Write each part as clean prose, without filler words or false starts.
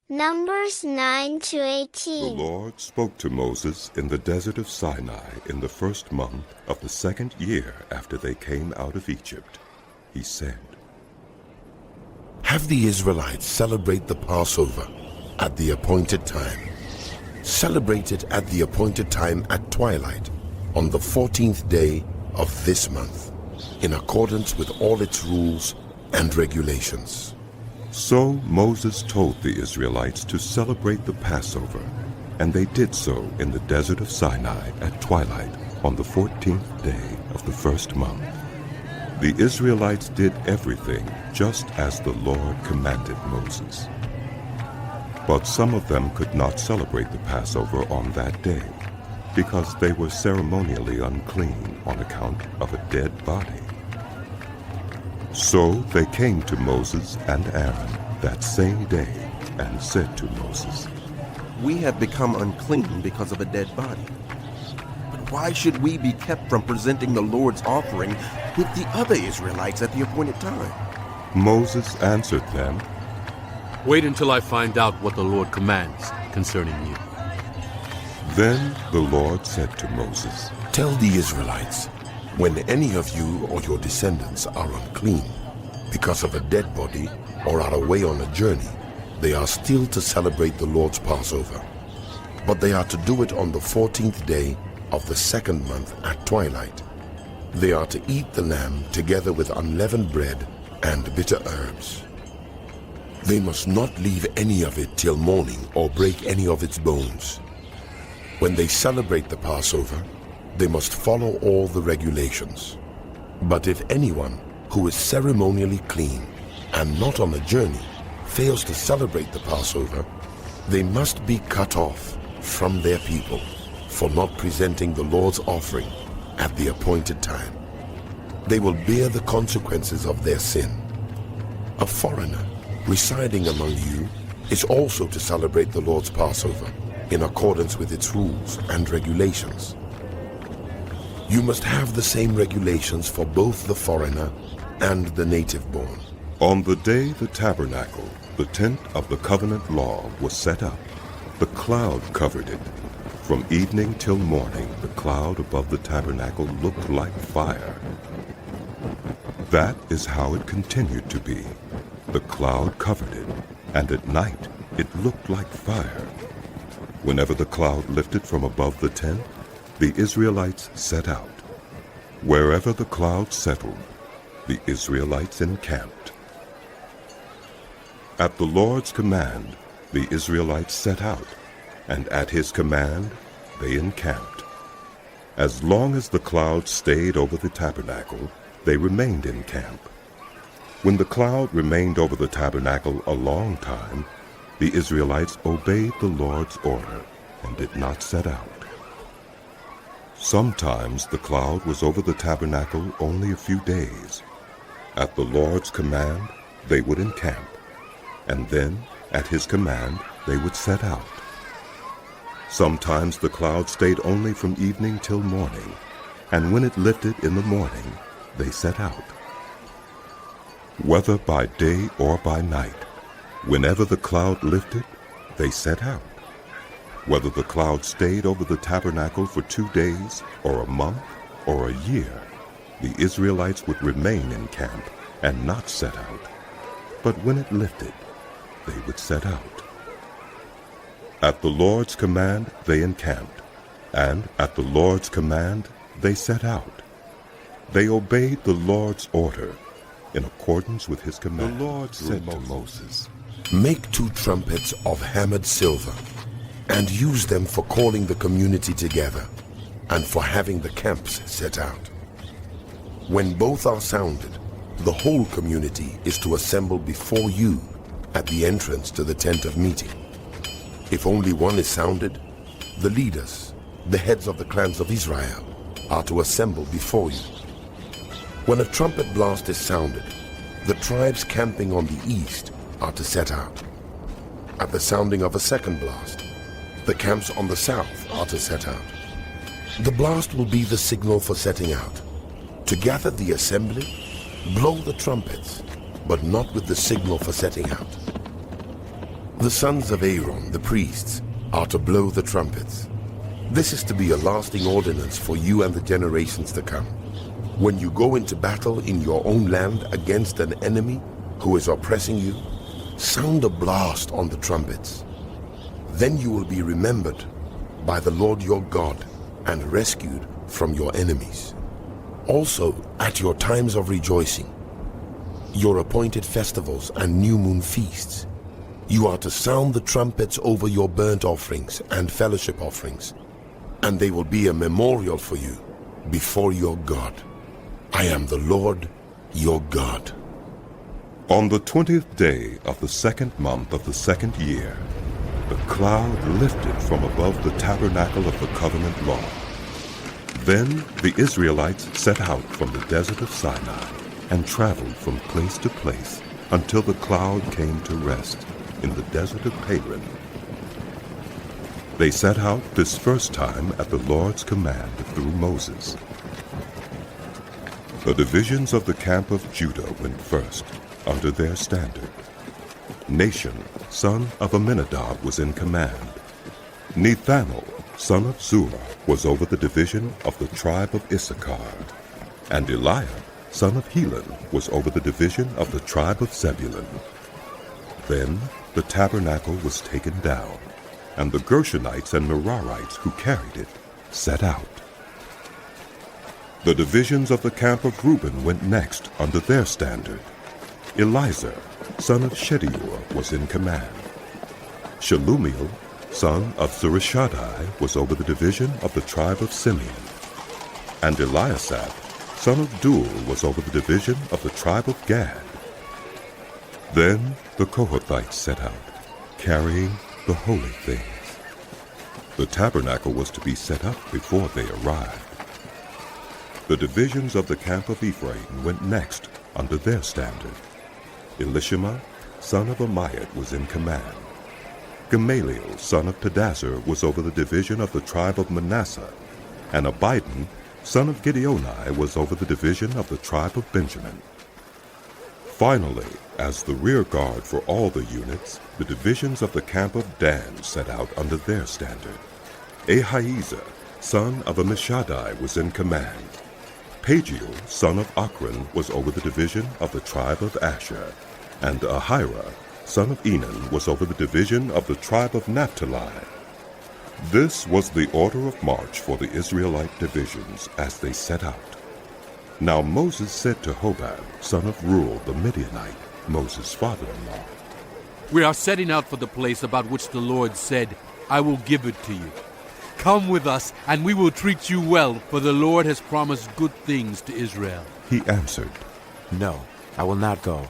Numbers 9 to The 18. Lord spoke to Moses in the desert of Sinai in the first month of the second year after they came out of Egypt. He said, Have the Israelites celebrate the Passover at the appointed time. Celebrate it at the appointed time at twilight on the 14th day of this month, in accordance with all its rules and regulations. So Moses told the Israelites to celebrate the Passover, and they did so in the desert of Sinai at twilight on the 14th day of the first month. The Israelites did everything just as the Lord commanded Moses. But some of them could not celebrate the Passover on that day, because they were ceremonially unclean on account of a dead body. So they came to Moses and Aaron that same day and said to Moses, We have become unclean because of a dead body. But why should we be kept from presenting the Lord's offering with the other Israelites at the appointed time? Moses answered them, Wait until I find out what the Lord commands concerning you. Then the Lord said to Moses, Tell the Israelites, when any of you or your descendants are unclean because of a dead body or are away on a journey, they are still to celebrate the Lord's Passover. But they are to do it on the 14th day of the second month at twilight. They are to eat the lamb together with unleavened bread and bitter herbs. They must not leave any of it till morning or break any of its bones. When they celebrate the Passover, they must follow all the regulations. But if anyone who is ceremonially clean and not on a journey fails to celebrate the Passover, they must be cut off from their people for not presenting the Lord's offering at the appointed time. They will bear the consequences of their sin. A foreigner residing among you is also to celebrate the Lord's Passover in accordance with its rules and regulations. You must have the same regulations for both the foreigner and the native-born. On the day the tabernacle, the tent of the covenant law, was set up, the cloud covered it. From evening till morning, the cloud above the tabernacle looked like fire. That is how it continued to be. The cloud covered it, and at night it looked like fire. Whenever the cloud lifted from above the tent, the Israelites set out. Wherever the cloud settled, the Israelites encamped. At the Lord's command, the Israelites set out, and at his command, they encamped. As long as the cloud stayed over the tabernacle, they remained in camp. When the cloud remained over the tabernacle a long time, the Israelites obeyed the Lord's order and did not set out. Sometimes the cloud was over the tabernacle only a few days. At the Lord's command, they would encamp, and then, at his command, they would set out. Sometimes the cloud stayed only from evening till morning, and when it lifted in the morning, they set out. Whether by day or by night, whenever the cloud lifted, they set out. Whether the cloud stayed over the tabernacle for 2 days, or a month, or a year, the Israelites would remain in camp and not set out. But when it lifted, they would set out. At the Lord's command they encamped, and at the Lord's command they set out. They obeyed the Lord's order in accordance with his command. The Lord said to Moses, Make 2 trumpets of hammered silver, and use them for calling the community together, and for having the camps set out. When both are sounded, the whole community is to assemble before you at the entrance to the tent of meeting. If only one is sounded, the leaders, the heads of the clans of Israel, are to assemble before you. When a trumpet blast is sounded, the tribes camping on the east are to set out. At the sounding of a second blast, the camps on the south are to set out. The blast will be the signal for setting out. To gather the assembly, blow the trumpets, but not with the signal for setting out. The sons of Aaron, the priests, are to blow the trumpets. This is to be a lasting ordinance for you and the generations to come. When you go into battle in your own land against an enemy who is oppressing you, sound a blast on the trumpets. Then you will be remembered by the Lord your God and rescued from your enemies. Also, at your times of rejoicing, your appointed festivals and new moon feasts, you are to sound the trumpets over your burnt offerings and fellowship offerings, and they will be a memorial for you before your God. I am the Lord your God. On the 20th day of the 2nd month of the 2nd year, the cloud lifted from above the tabernacle of the covenant law. Then the Israelites set out from the desert of Sinai and traveled from place to place until the cloud came to rest in the desert of Paran. They set out this first time at the Lord's command through Moses. The divisions of the camp of Judah went first, under their standard. Nashon, son of Amminadab, was in command. Nethanel, son of Zurah, was over the division of the tribe of Issachar. And Eliab, son of Helon, was over the division of the tribe of Zebulun. Then the tabernacle was taken down, and the Gershonites and Merarites who carried it set out. The divisions of the camp of Reuben went next under their standard. Elizur, son of Shedeur, was in command. Shelumiel, son of Zurishaddai, was over the division of the tribe of Simeon. And Eliasaph, son of Duel, was over the division of the tribe of Gad. Then the Kohathites set out, carrying the holy things. The tabernacle was to be set up before they arrived. The divisions of the camp of Ephraim went next under their standard. Elishama, son of Ammiad, was in command. Gamaliel, son of Pedazur, was over the division of the tribe of Manasseh, and Abidan, son of Gideoni, was over the division of the tribe of Benjamin. Finally, as the rear guard for all the units, the divisions of the camp of Dan set out under their standard. Ahiezer, son of Ammishaddai, was in command. Pagiel, son of Ochran, was over the division of the tribe of Asher, and Ahira, son of Enan, was over the division of the tribe of Naphtali. This was the order of march for the Israelite divisions as they set out. Now Moses said to Hobab, son of Reuel the Midianite, Moses' father-in-law, We are setting out for the place about which the Lord said, I will give it to you. Come with us, and we will treat you well, for the Lord has promised good things to Israel. He answered, No, I will not go.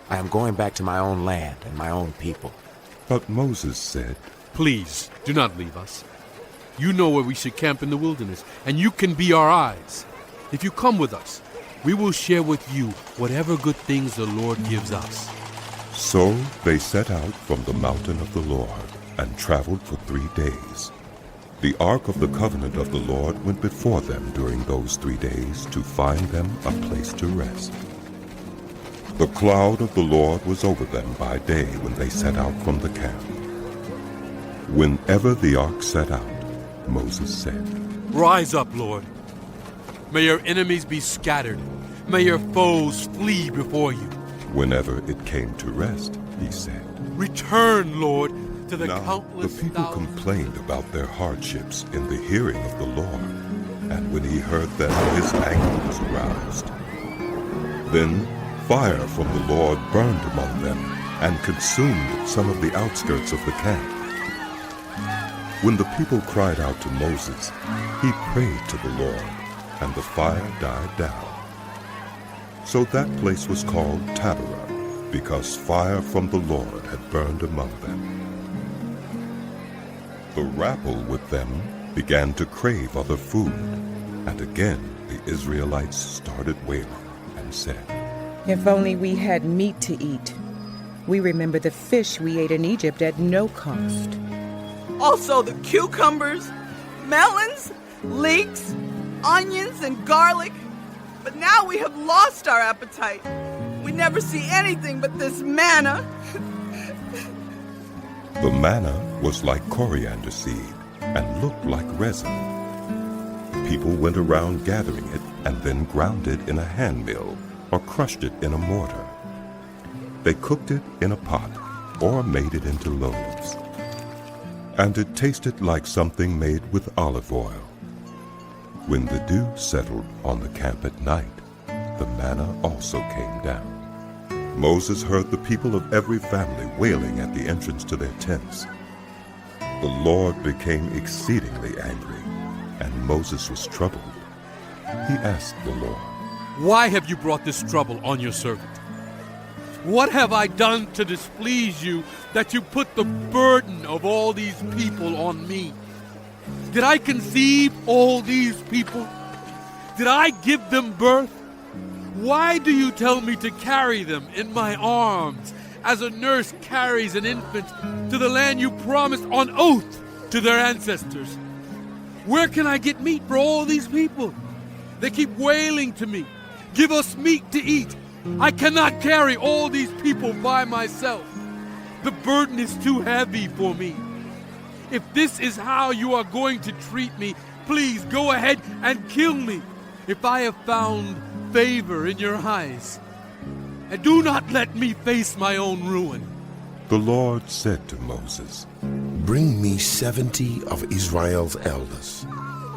I am going back to my own land and my own people. But Moses said, Please, do not leave us. You know where we should camp in the wilderness, and you can be our eyes. If you come with us, we will share with you whatever good things the Lord gives us. So they set out from the mountain of the Lord and traveled for 3 days. The ark of the covenant of the Lord went before them during those 3 days to find them a place to rest. The cloud of the Lord was over them by day when they set out from the camp. Whenever the ark set out, Moses said, Rise up, Lord. May your enemies be scattered. May your foes flee before you. Whenever it came to rest, he said, Return, Lord, to the Now countless the people thousands. complained about their hardships in the hearing of the Lord, and when he heard them, his anger was aroused. Then fire from the Lord burned among them and consumed some of the outskirts of the camp. When the people cried out to Moses, he prayed to the Lord, and the fire died down. So that place was called Taberah, because fire from the Lord had burned among them. The rabble with them began to crave other food, and again the Israelites started wailing and said, If only we had meat to eat. We remember the fish we ate in Egypt at no cost. Also the cucumbers, melons, leeks, onions, and garlic. But now we have lost our appetite. We never see anything but this manna. manna was like coriander seed and looked like resin. People went around gathering it and then ground it in a hand mill or crushed it in a mortar. They cooked it in a pot or made it into loaves. And it tasted like something made with olive oil. When the dew settled on the camp at night, the manna also came down. Moses heard the people of every family wailing at the entrance to their tents. The Lord became exceedingly angry, and Moses was troubled. He asked the Lord, Why have you brought this trouble on your servant? What have I done to displease you that you put the burden of all these people on me? Did I conceive all these people? Did I give them birth? Why do you tell me to carry them in my arms as a nurse carries an infant to the land you promised on oath to their ancestors? Where can I get meat for all these people? They keep wailing to me, give us meat to eat. I cannot carry all these people by myself. The burden is too heavy for me. If this is how you are going to treat me, please go ahead and kill me if I have found favor in your eyes. And do not let me face my own ruin. The Lord said to Moses, Bring me 70 of Israel's elders,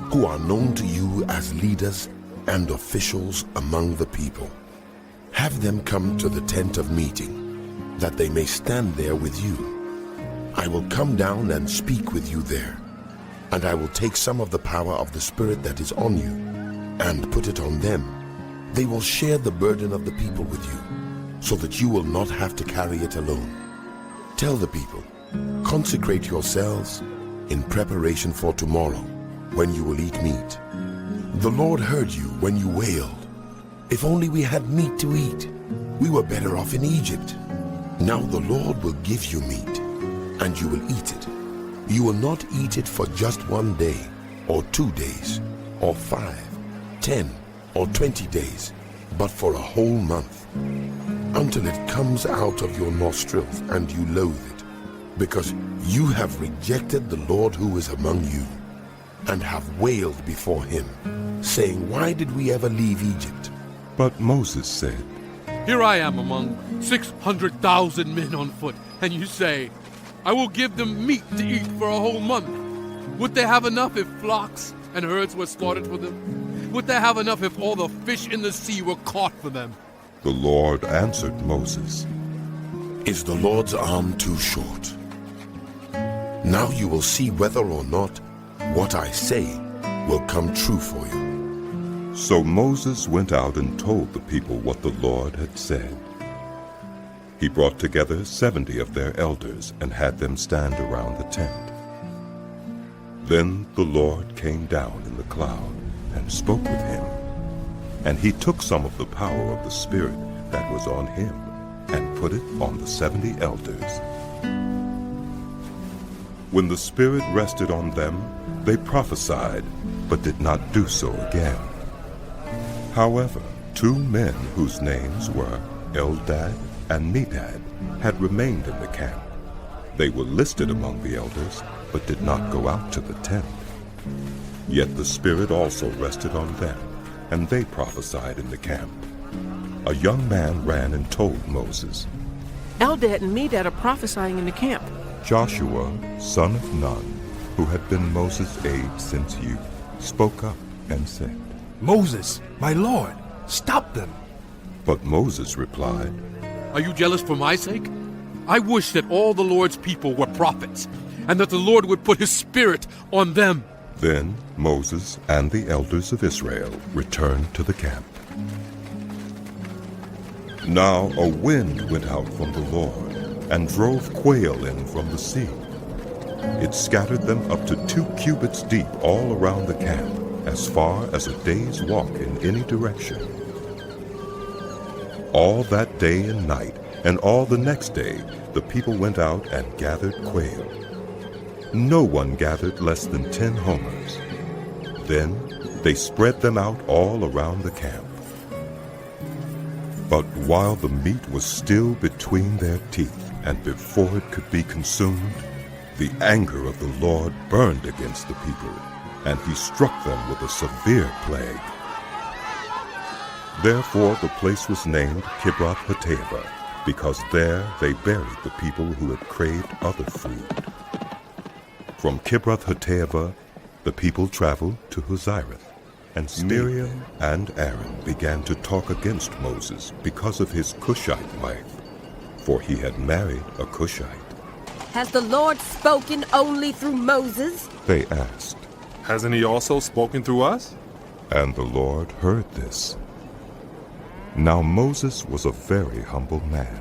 who are known to you as leaders and officials among the people. Have them come to the tent of meeting, that they may stand there with you. I will come down and speak with you there, and I will take some of the power of the Spirit that is on you, and put it on them. They will share the burden of the people with you, so that you will not have to carry it alone. Tell the people, consecrate yourselves in preparation for tomorrow, when you will eat meat. The Lord heard you when you wailed, If only we had meat to eat. We were better off in Egypt. Now the Lord will give you meat, and you will eat it. You will not eat it for just 1 day, or 2 days, or 5, 10, or 20 days, but for a whole month, until it comes out of your nostrils and you loathe it, because you have rejected the Lord who is among you, and have wailed before him, saying, Why did we ever leave Egypt? But Moses said, Here I am among 600,000 men on foot, and you say, I will give them meat to eat for a whole month. Would they have enough if flocks and herds were slaughtered for them? Would they have enough if all the fish in the sea were caught for them? The Lord answered Moses, Is the Lord's arm too short? Now you will see whether or not what I say will come true for you. So Moses went out and told the people what the Lord had said. He brought together 70 of their elders and had them stand around the tent. Then the Lord came down in the cloud and spoke with him. And he took some of the power of the Spirit that was on him and put it on the 70 elders. When the Spirit rested on them, they prophesied, but did not do so again. However, 2 men whose names were Eldad and Medad had remained in the camp. They were listed among the elders, but did not go out to the tent. Yet the Spirit also rested on them, and they prophesied in the camp. A young man ran and told Moses. Eldad and Medad are prophesying in the camp. Joshua, son of Nun, who had been Moses' aide since youth, spoke up and said, Moses, my lord, stop them. But Moses replied, Are you jealous for my sake? I wish that all the Lord's people were prophets, and that the Lord would put his Spirit on them. Then Moses and the elders of Israel returned to the camp. Now a wind went out from the Lord and drove quail in from the sea. It scattered them up to 2 cubits deep all around the camp, as far as a day's walk in any direction. All that day and night, and all the next day, the people went out and gathered quail. No one gathered less than 10 homers. Then they spread them out all around the camp. But while the meat was still between their teeth, and before it could be consumed, The anger of the Lord burned against the people, and he struck them with a severe plague. Therefore the place was named Kibroth Hattaavah, because there they buried the people who had craved other food. From Kibroth Hattaavah the people traveled to Huzireth, and Miriam and Aaron began to talk against Moses because of his Cushite wife, for he had married a Cushite. Has the Lord spoken only through Moses? They asked. Hasn't he also spoken through us? And the Lord heard this. Now Moses was a very humble man,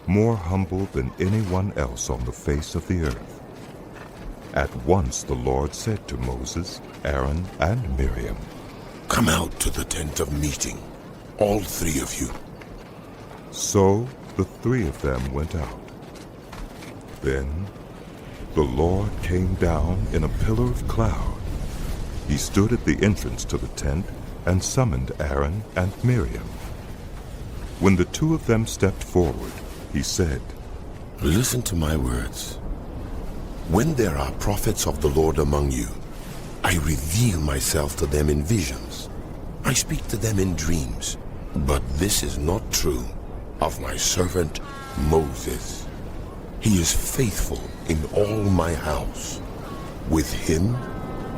more humble than anyone else on the face of the earth. At once the Lord said to Moses, Aaron, and Miriam, Come out to the tent of meeting, all three of you. So the three of them went out. Then the Lord came down in a pillar of cloud. He stood at the entrance to the tent and summoned Aaron and Miriam. When the two of them stepped forward, he said, Listen to my words. When there are prophets of the Lord among you, I reveal myself to them in visions. I speak to them in dreams. But this is not true of my servant Moses. He is faithful in all my house. With him,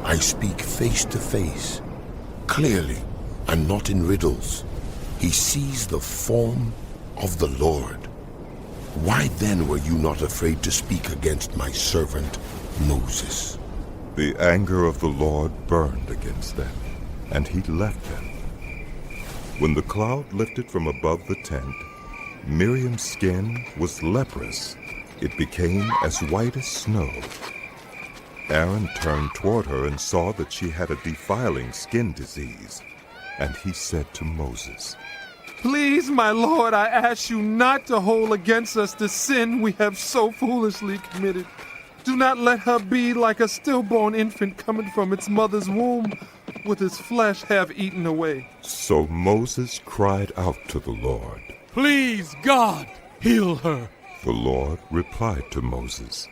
I speak face to face, clearly and not in riddles. He sees the form of the Lord. Why then were you not afraid to speak against my servant Moses? The anger of the Lord burned against them, and he left them. When the cloud lifted from above the tent, Miriam's skin was leprous. It became as white as snow. Aaron turned toward her and saw that she had a defiling skin disease. And he said to Moses, Please, my Lord, I ask you not to hold against us the sin we have so foolishly committed. Do not let her be like a stillborn infant coming from its mother's womb, with its flesh half eaten away. So Moses cried out to the Lord, Please, God, heal her. The Lord replied to Moses,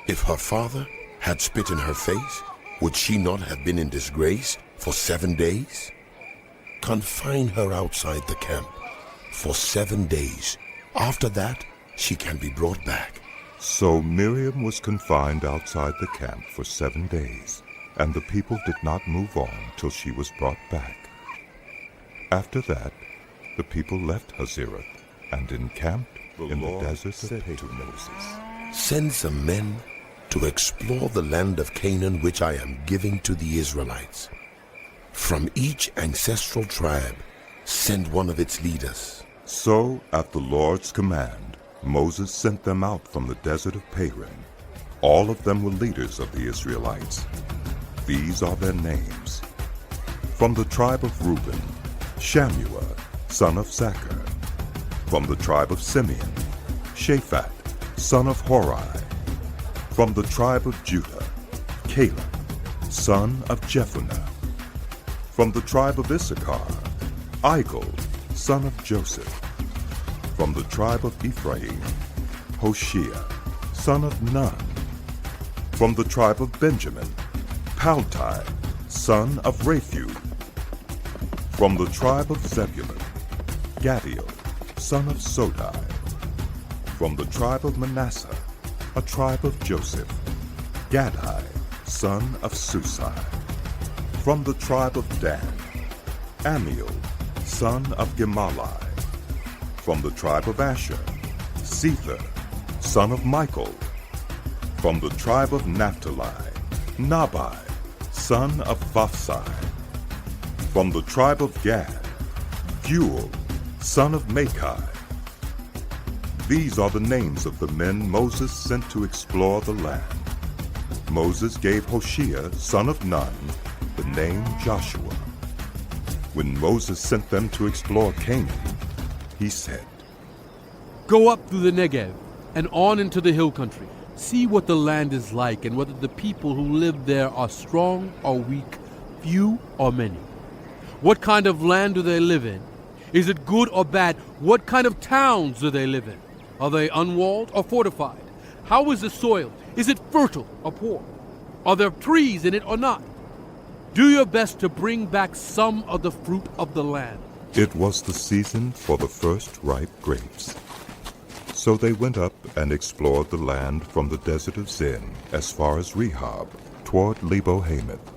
If her father had spit in her face, would she not have been in disgrace for 7 days? Confine her outside the camp for 7 days. After that, she can be brought back. So Miriam was confined outside the camp for 7 days, and the people did not move on till she was brought back. After that, the people left Hazireth and encamped in the desert of Moses. Send some men to explore the land of Canaan which I am giving to the Israelites. From each ancestral tribe, send one of its leaders. So, at the Lord's command, Moses sent them out from the desert of Paran. All of them were leaders of the Israelites. These are their names. From the tribe of Reuben, Shammua, son of Zachar. From the tribe of Simeon, Shaphat, son of Hori. From the tribe of Judah, Caleb, son of Jephunneh. From the tribe of Issachar, Igal, son of Joseph. From the tribe of Ephraim, Hoshea, son of Nun. From the tribe of Benjamin, Paltai, son of Raphu. From the tribe of Zebulun, Gadiel, son of Sodai. From the tribe of Manasseh, a tribe of Joseph, Gadai, son of Susai. From the tribe of Dan, Amiel, son of Gemalli. From the tribe of Asher, Sether, son of Michael. From the tribe of Naphtali, Nabai, son of Vaphsi. From the tribe of Gad, Guel, son of Machi. These are the names of the men Moses sent to explore the land. Moses gave Hoshea, son of Nun, the name Joshua. When Moses sent them to explore Canaan, he said, Go up through the Negev and on into the hill country. See what the land is like and whether the people who live there are strong or weak, few or many. What kind of land do they live in? Is it good or bad? What kind of towns do they live in? Are they unwalled or fortified? How is the soil? Is it fertile or poor? Are there trees in it or not? Do your best to bring back some of the fruit of the land. It was the season for the first ripe grapes. So they went up and explored the land from the desert of Zin as far as Rehob, toward Lebo-Hamath.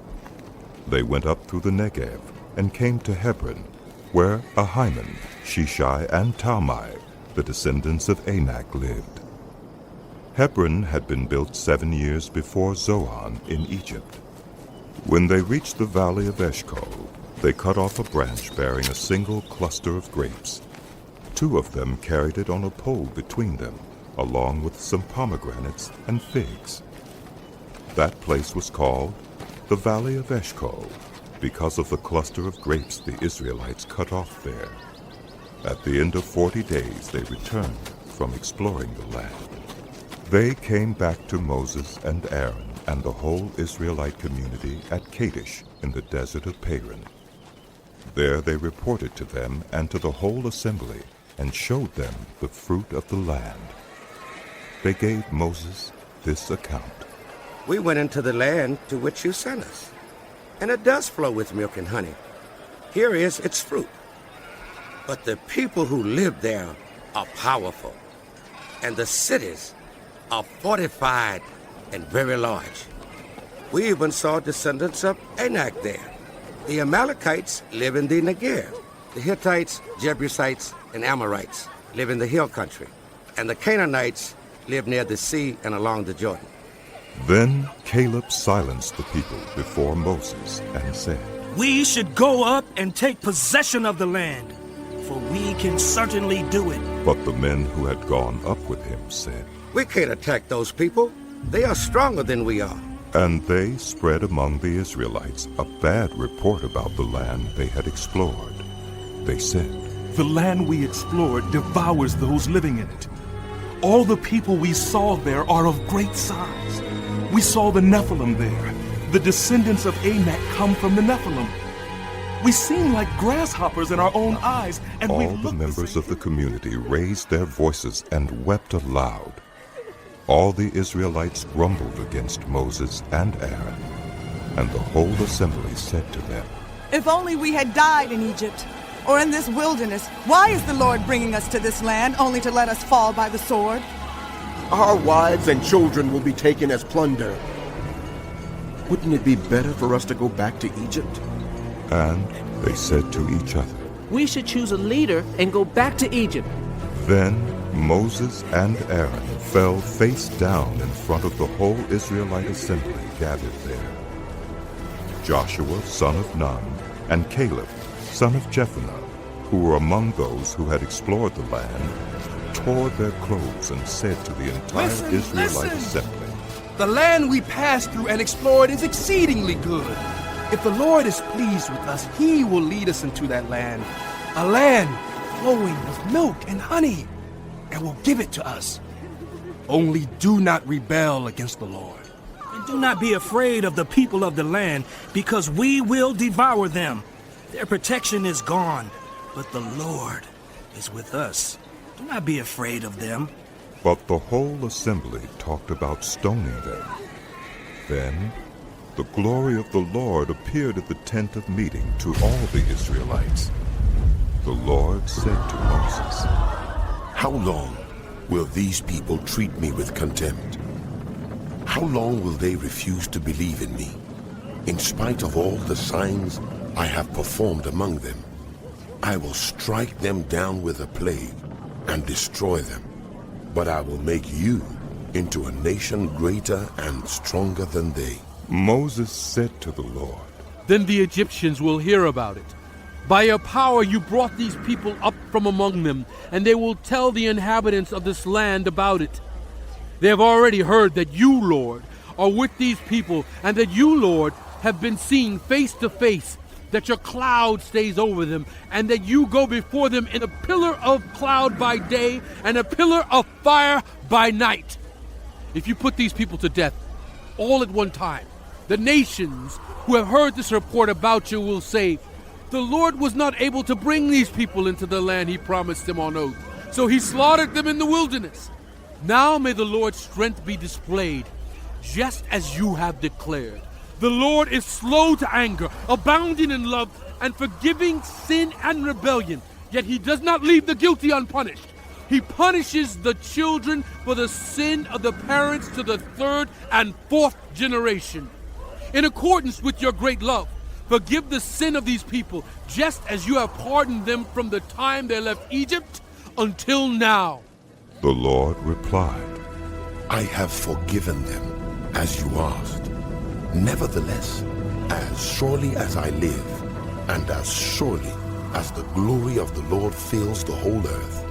They went up through the Negev and came to Hebron, where Ahiman, Shishai, and Talmai, the descendants of Anak, lived. Hebron had been built 7 years before Zoan in Egypt. When they reached the valley of Eshcol, they cut off a branch bearing a single cluster of grapes. 2 of them carried it on a pole between them, along with some pomegranates and figs. That place was called the Valley of Eshcol, because of the cluster of grapes the Israelites cut off there. At the end of 40 days they returned from exploring the land. They came back to Moses and Aaron and the whole Israelite community at Kadesh in the desert of Paran. There they reported to them and to the whole assembly and showed them the fruit of the land. They gave Moses this account. We went into the land to which you sent us, and it does flow with milk and honey. Here is its fruit. But the people who live there are powerful, and the cities are fortified and very large. We even saw descendants of Anak there. The Amalekites live in the Negev. The Hittites, Jebusites, and Amorites live in the hill country, and the Canaanites live near the sea and along the Jordan. Then Caleb silenced the people before Moses and said, We should go up and take possession of the land, for we can certainly do it. But the men who had gone up with him said, We can't attack those people. They are stronger than we are. And they spread among the Israelites a bad report about the land they had explored. They said, The land we explored devours those living in it. All the people we saw there are of great size. We saw the Nephilim there. The descendants of Anak come from the Nephilim. We seem like grasshoppers in our own eyes, and all the members of the community raised their voices and wept aloud. All the Israelites grumbled against Moses and Aaron, and the whole assembly said to them, If only we had died in Egypt, or in this wilderness. Why is the Lord bringing us to this land only to let us fall by the sword? Our wives and children will be taken as plunder. Wouldn't it be better for us to go back to Egypt? And they said to each other, We should choose a leader and go back to Egypt. Then Moses and Aaron fell face down in front of the whole Israelite assembly gathered there. Joshua, son of Nun, and Caleb, son of Jephunneh, who were among those who had explored the land, tore their clothes and said to the entire Israelite assembly, The land we passed through and explored is exceedingly good. If the Lord is pleased with us, he will lead us into that land, a land flowing with milk and honey, and will give it to us. Only do not rebel against the Lord. And do not be afraid of the people of the land, because we will devour them. Their protection is gone, but the Lord is with us. Do not be afraid of them. But the whole assembly talked about stoning them. Then the glory of the Lord appeared at the tent of meeting to all the Israelites. The Lord said to Moses, How long will these people treat me with contempt? How long will they refuse to believe in me, in spite of all the signs I have performed among them? I will strike them down with a plague and destroy them, but I will make you into a nation greater and stronger than they. Moses said to the Lord, Then the Egyptians will hear about it. By your power you brought these people up from among them, and they will tell the inhabitants of this land about it. They have already heard that you, Lord, are with these people, and that you, Lord, have been seen face to face, that your cloud stays over them, and that you go before them in a pillar of cloud by day and a pillar of fire by night. If you put these people to death all at one time, the nations who have heard this report about you will say, The Lord was not able to bring these people into the land he promised them on oath, so he slaughtered them in the wilderness. Now may the Lord's strength be displayed, just as you have declared. The Lord is slow to anger, abounding in love, and forgiving sin and rebellion, yet he does not leave the guilty unpunished. He punishes the children for the sin of the parents to the third and fourth generation. In accordance with your great love, forgive the sin of these people, just as you have pardoned them from the time they left Egypt until now. The Lord replied, I have forgiven them, as you asked. Nevertheless, as surely as I live, and as surely as the glory of the Lord fills the whole earth,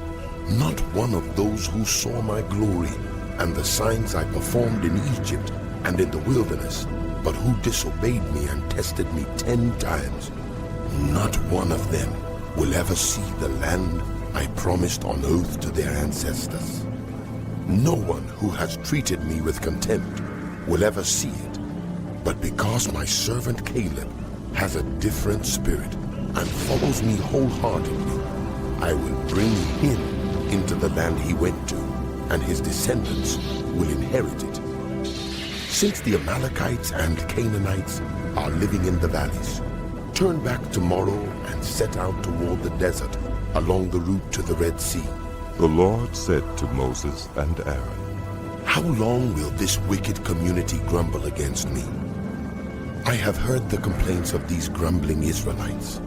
not one of those who saw my glory and the signs I performed in Egypt and in the wilderness, but who disobeyed me and tested me 10 times, not one of them will ever see the land I promised on oath to their ancestors. No one who has treated me with contempt will ever see it, but because my servant Caleb has a different spirit and follows me wholeheartedly, I will bring him into the land he went to, and his descendants will inherit it. Since the Amalekites and Canaanites are living in the valleys, turn back tomorrow and set out toward the desert along the route to the Red Sea. The Lord said to Moses and Aaron, How long will this wicked community grumble against me? I have heard the complaints of these grumbling Israelites.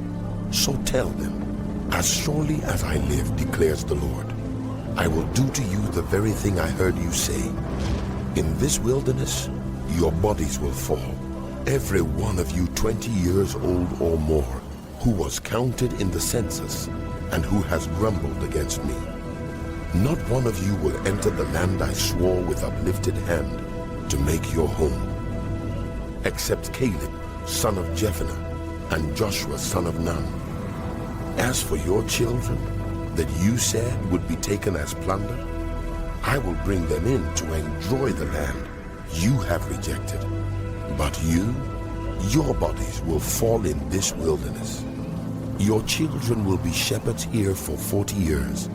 So tell them, as surely as I live, declares the Lord, I will do to you the very thing I heard you say. In this wilderness, your bodies will fall, every one of you 20 years old or more, who was counted in the census and who has grumbled against me. Not one of you will enter the land I swore with uplifted hand to make your home, except Caleb, son of Jephunneh, and Joshua, son of Nun. As for your children, that you said would be taken as plunder, I will bring them in to enjoy the land you have rejected. But you, your bodies will fall in this wilderness. Your children will be shepherds here for 40 years,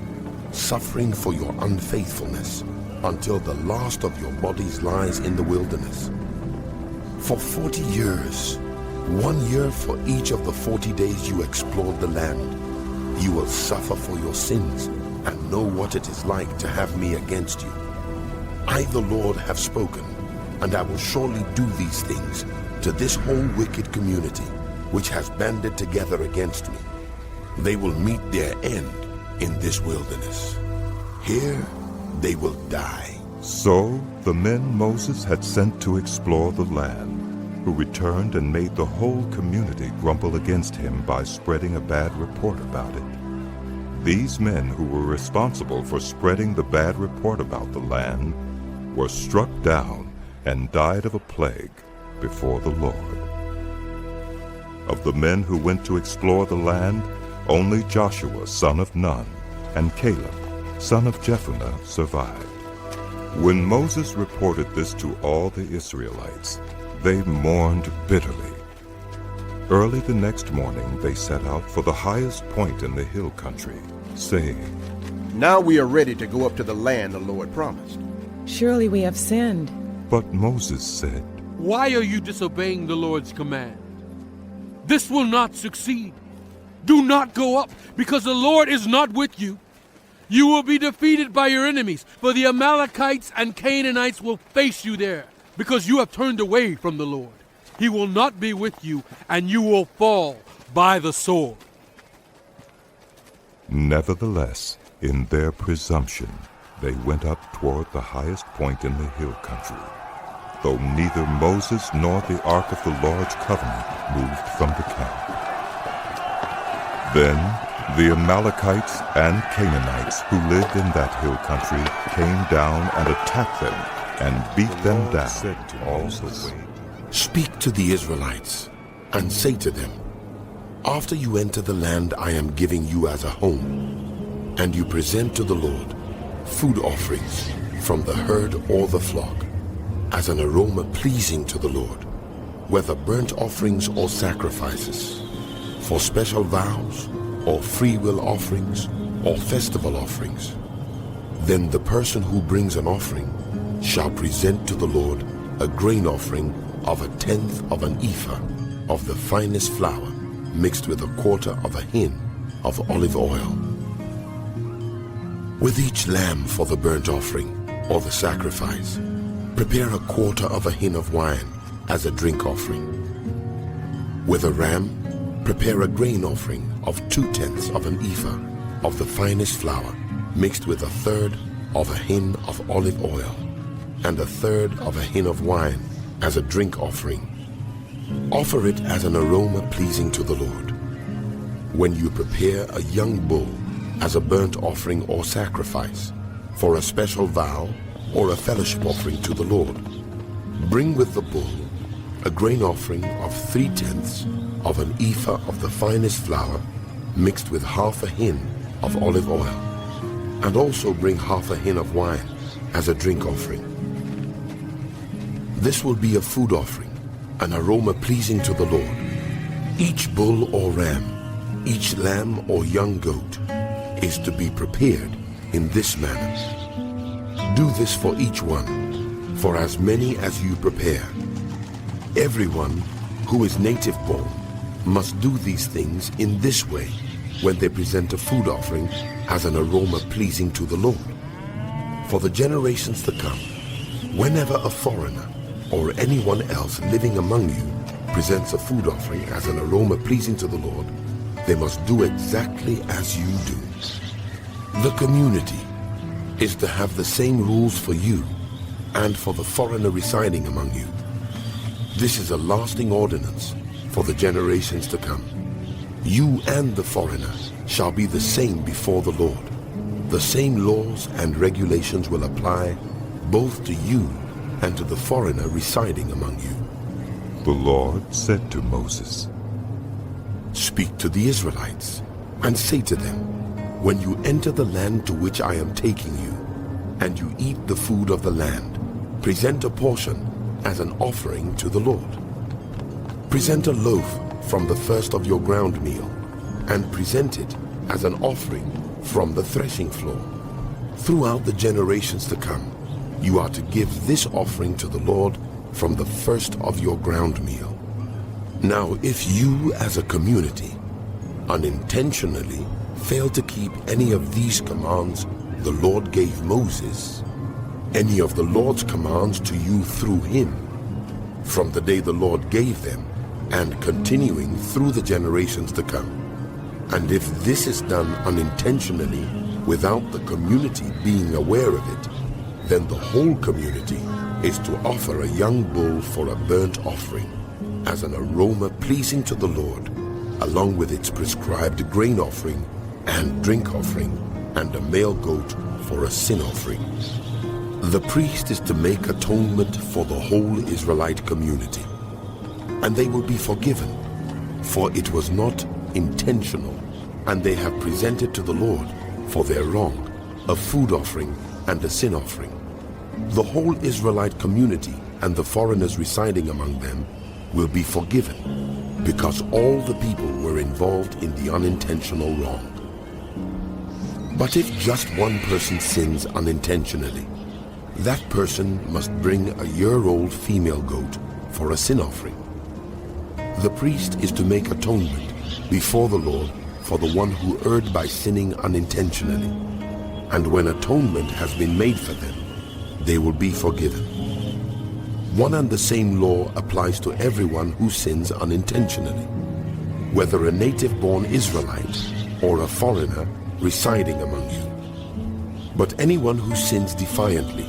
suffering for your unfaithfulness until the last of your bodies lies in the wilderness. For 40 years, 1 year for each of the 40 days you explored the land, you will suffer for your sins and know what it is like to have me against you. I, the Lord, have spoken, and I will surely do these things to this whole wicked community which has banded together against me. They will meet their end in this wilderness. Here they will die. So the men Moses had sent to explore the land, who returned and made the whole community grumble against him by spreading a bad report about it. These men who were responsible for spreading the bad report about the land were struck down and died of a plague before the Lord. Of the men who went to explore the land, only Joshua, son of Nun, and Caleb, son of Jephunneh, survived. When Moses reported this to all the Israelites, they mourned bitterly. Early the next morning they set out for the highest point in the hill country, saying, Now we are ready to go up to the land the Lord promised. Surely we have sinned. But Moses said, Why are you disobeying the Lord's command? This will not succeed. Do not go up, because the Lord is not with you. You will be defeated by your enemies, for the Amalekites and Canaanites will face you there, because you have turned away from the Lord. He will not be with you, and you will fall by the sword. Nevertheless, in their presumption, they went up toward the highest point in the hill country, though neither Moses nor the ark of the Lord's covenant moved from the camp. Then the Amalekites and Canaanites who lived in that hill country came down and attacked them and beat them down all the way. Speak to the Israelites and say to them, After you enter the land I am giving you as a home, and you present to the Lord food offerings from the herd or the flock, as an aroma pleasing to the Lord, whether burnt offerings or sacrifices, for special vows or free will offerings or festival offerings, then the person who brings an offering shall present to the Lord a grain offering of 1/10 of an ephah of the finest flour mixed with 1/4 of a hin of olive oil. With each lamb for the burnt offering or the sacrifice, prepare 1/4 of a hin of wine as a drink offering. With a ram, prepare a grain offering of 2/10 of an ephah of the finest flour mixed with 1/3 of a hin of olive oil and 1/3 of a hin of wine as a drink offering. Offer it as an aroma pleasing to the Lord. When you prepare a young bull as a burnt offering or sacrifice for a special vow or a fellowship offering to the Lord, bring with the bull a grain offering of 3/10 of an ephah of the finest flour mixed with 1/2 a hin of olive oil, and also bring 1/2 a hin of wine as a drink offering. This will be a food offering, an aroma pleasing to the Lord. Each bull or ram, each lamb or young goat is to be prepared in this manner. Do this for each one, for as many as you prepare. Everyone who is native born must do these things in this way when they present a food offering as an aroma pleasing to the Lord. For the generations to come, whenever a foreigner or anyone else living among you presents a food offering as an aroma pleasing to the Lord, they must do exactly as you do. The community is to have the same rules for you and for the foreigner residing among you. This is a lasting ordinance for the generations to come. You and the foreigner shall be the same before the Lord. The same laws and regulations will apply both to you and to the foreigner residing among you. The Lord said to Moses, Speak to the Israelites and say to them, when you enter the land to which I am taking you, and you eat the food of the land, present a portion as an offering to the Lord. Present a loaf from the first of your ground meal, and present it as an offering from the threshing floor. Throughout the generations to come, you are to give this offering to the Lord from the first of your ground meal. Now, if you as a community unintentionally fail to keep any of these commands the Lord gave Moses, any of the Lord's commands to you through him, from the day the Lord gave them and continuing through the generations to come, and if this is done unintentionally without the community being aware of it, then the whole community is to offer a young bull for a burnt offering as an aroma pleasing to the Lord, along with its prescribed grain offering and drink offering, and a male goat for a sin offering. The priest is to make atonement for the whole Israelite community, and they will be forgiven, for it was not intentional, and they have presented to the Lord for their wrong a food offering and a sin offering. The whole Israelite community and the foreigners residing among them will be forgiven, because all the people were involved in the unintentional wrong. But if just one person sins unintentionally, that person must bring a year-old female goat for a sin offering. The priest is to make atonement before the Lord for the one who erred by sinning unintentionally, and when atonement has been made for them, they will be forgiven. One and the same law applies to everyone who sins unintentionally, whether a native-born Israelite or a foreigner residing among you. But anyone who sins defiantly,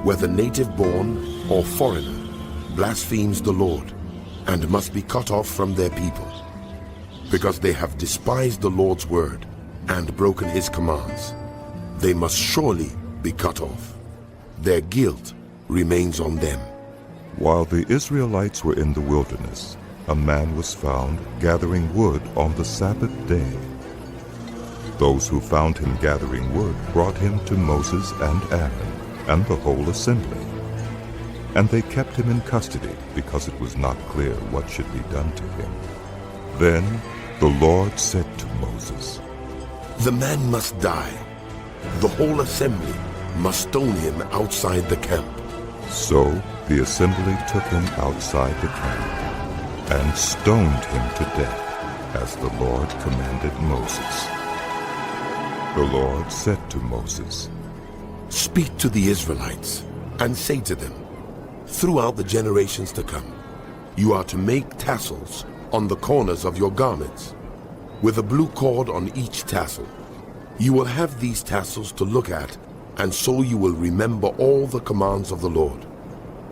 whether native-born or foreigner, blasphemes the Lord and must be cut off from their people, because they have despised the Lord's word and broken his commands. They must surely be cut off. Their guilt remains on them. While the Israelites were in the wilderness, a man was found gathering wood on the Sabbath day. Those who found him gathering wood brought him to Moses and Aaron and the whole assembly. And they kept him in custody because it was not clear what should be done to him. Then the Lord said to Moses, The man must die. The whole assembly must stone him outside the camp. So the assembly took him outside the camp and stoned him to death, as the Lord commanded Moses. The Lord said to Moses, "Speak to the Israelites and say to them, throughout the generations to come, you are to make tassels on the corners of your garments, with a blue cord on each tassel. You will have these tassels to look at, and so you will remember all the commands of the Lord,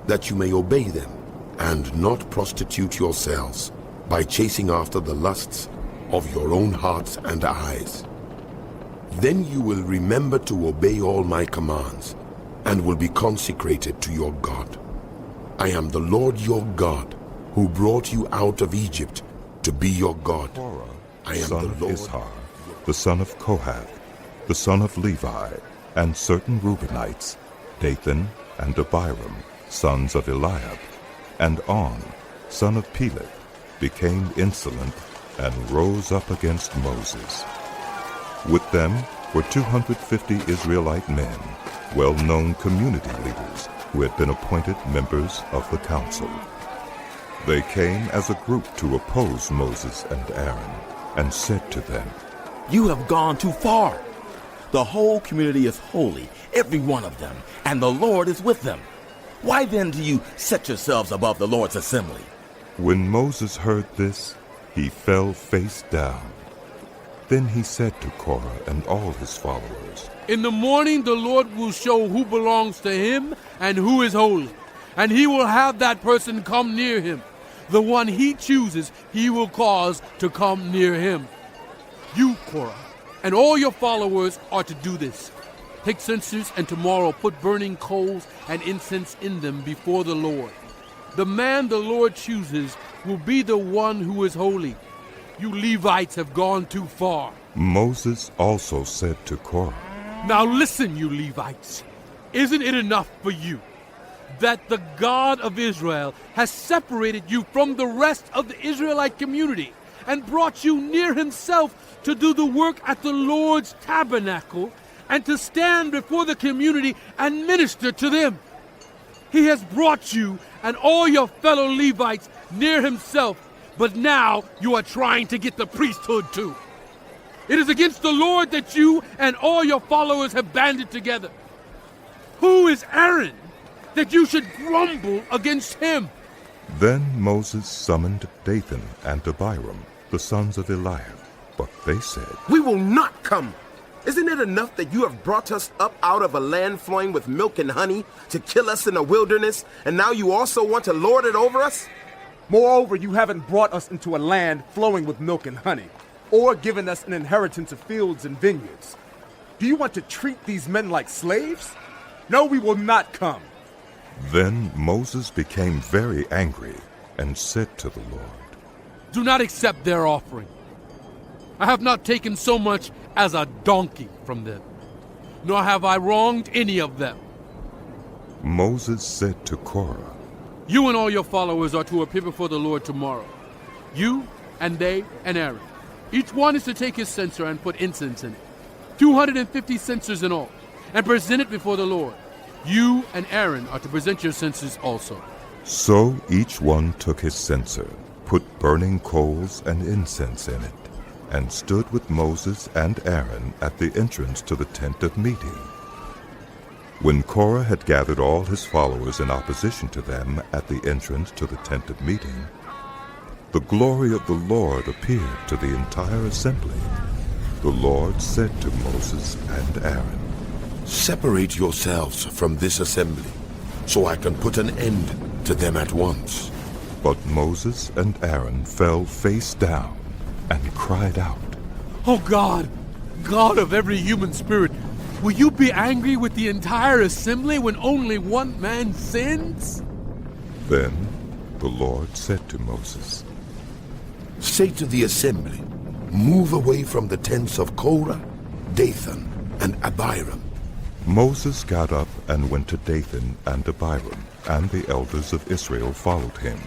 that you may obey them, and not prostitute yourselves by chasing after the lusts of your own hearts and eyes. Then you will remember to obey all my commands, and will be consecrated to your God. I am the Lord your God, who brought you out of Egypt to be your God. I am son the of Lord." Ishar, the son of Kohath, the son of Levi, and certain Reubenites, Dathan and Abiram, sons of Eliab, and On, son of Peleth, became insolent and rose up against Moses. With them were 250 Israelite men, well-known community leaders who had been appointed members of the council. They came as a group to oppose Moses and Aaron, and said to them, "You have gone too far. The whole community is holy, every one of them, and the Lord is with them. Why then do you set yourselves above the Lord's assembly?" When Moses heard this, he fell face down. Then he said to Korah and all his followers, In the morning the Lord will show who belongs to him and who is holy, and he will have that person come near him. The one he chooses he will cause to come near him. You, Korah, and all your followers are to do this. Take censers and tomorrow put burning coals and incense in them before the Lord. The man the Lord chooses will be the one who is holy. You Levites have gone too far. Moses also said to Korah, Now listen, you Levites. Isn't it enough for you that the God of Israel has separated you from the rest of the Israelite community and brought you near himself to do the work at the Lord's tabernacle and to stand before the community and minister to them? He has brought you and all your fellow Levites near himself, but now you are trying to get the priesthood too. It is against the Lord that you and all your followers have banded together. Who is Aaron that you should grumble against him? Then Moses summoned Dathan and Abiram, the sons of Eliab. But they said, "We will not come. Isn't it enough that you have brought us up out of a land flowing with milk and honey to kill us in the wilderness, and now you also want to lord it over us? Moreover, you haven't brought us into a land flowing with milk and honey, or given us an inheritance of fields and vineyards. Do you want to treat these men like slaves? No, we will not come." Then Moses became very angry and said to the Lord, Do not accept their offering. I have not taken so much as a donkey from them, nor have I wronged any of them. Moses said to Korah, You and all your followers are to appear before the Lord tomorrow. You and they and Aaron. Each one is to take his censer and put incense in it. 250 censers in all, and present it before the Lord. You and Aaron are to present your censers also. So each one took his censer, put burning coals and incense in it, and stood with Moses and Aaron at the entrance to the tent of meeting. When Korah had gathered all his followers in opposition to them at the entrance to the tent of meeting, the glory of the Lord appeared to the entire assembly. The Lord said to Moses and Aaron, "Separate yourselves from this assembly, so I can put an end to them at once." But Moses and Aaron fell face down and cried out, Oh God, God of every human spirit, will you be angry with the entire assembly when only one man sins? Then the Lord said to Moses, "Say to the assembly, move away from the tents of Korah, Dathan, and Abiram." Moses got up and went to Dathan and Abiram, and the elders of Israel followed him.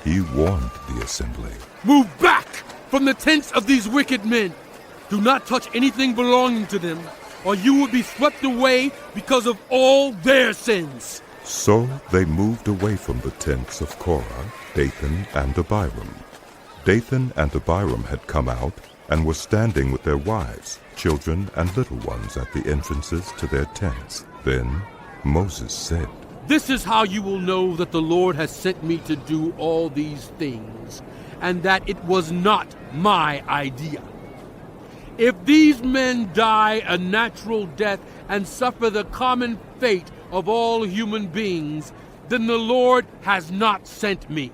He warned the assembly, Move back from the tents of these wicked men. Do not touch anything belonging to them, or you will be swept away because of all their sins. So they moved away from the tents of Korah, Dathan, and Abiram. Dathan and Abiram had come out and were standing with their wives, children, and little ones at the entrances to their tents. Then Moses said, "This is how you will know that the Lord has sent me to do all these things, and that it was not my idea. If these men die a natural death and suffer the common fate of all human beings, then the Lord has not sent me.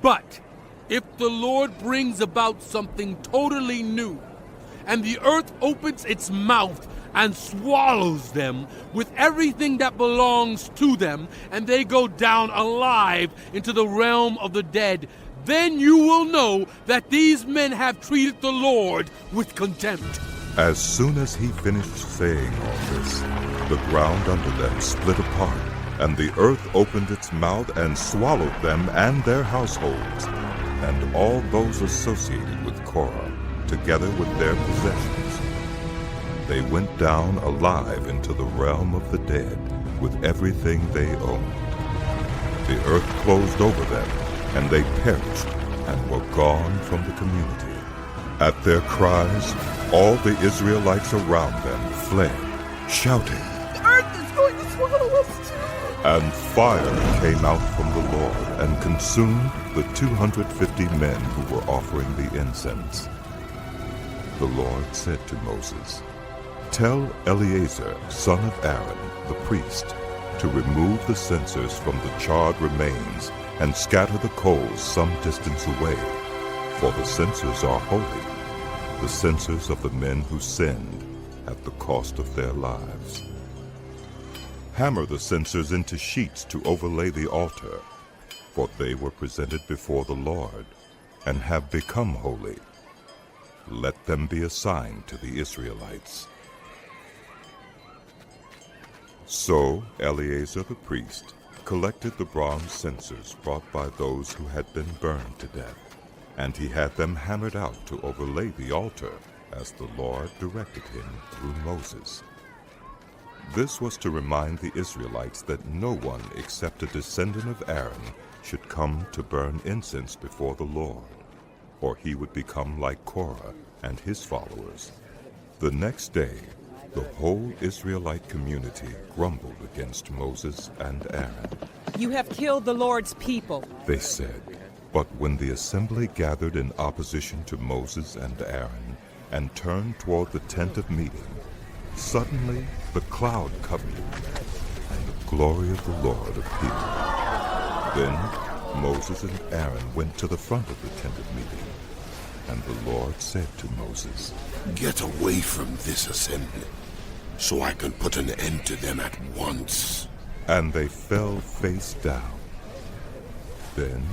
But if the Lord brings about something totally new, and the earth opens its mouth and swallows them with everything that belongs to them, and they go down alive into the realm of the dead, then you will know that these men have treated the Lord with contempt." As soon as he finished saying all this, the ground under them split apart, and the earth opened its mouth and swallowed them and their households, and all those associated with Korah, together with their possessions. They went down alive into the realm of the dead with everything they owned. The earth closed over them, and they perished and were gone from the community. At their cries, all the Israelites around them fled, shouting, "The earth is going to swallow us too!" And fire came out from the Lord and consumed the 250 men who were offering the incense. The Lord said to Moses, "Tell Eleazar, son of Aaron, the priest, to remove the censers from the charred remains and scatter the coals some distance away, for the censers are holy, the censers of the men who sinned at the cost of their lives. Hammer the censers into sheets to overlay the altar, for they were presented before the Lord and have become holy. Let them be a sign to the Israelites." So Eleazar the priest collected the bronze censers brought by those who had been burned to death, and he had them hammered out to overlay the altar, as the Lord directed him through Moses. This was to remind the Israelites that no one except a descendant of Aaron should come to burn incense before the Lord, or he would become like Korah and his followers. The next day, the whole Israelite community grumbled against Moses and Aaron. "You have killed the Lord's people," they said. But when the assembly gathered in opposition to Moses and Aaron and turned toward the tent of meeting, suddenly the cloud covered it, and the glory of the Lord appeared. Then Moses and Aaron went to the front of the tent of meeting, and the Lord said to Moses, "Get away from this assembly, so I can put an end to them at once." And they fell face down. Then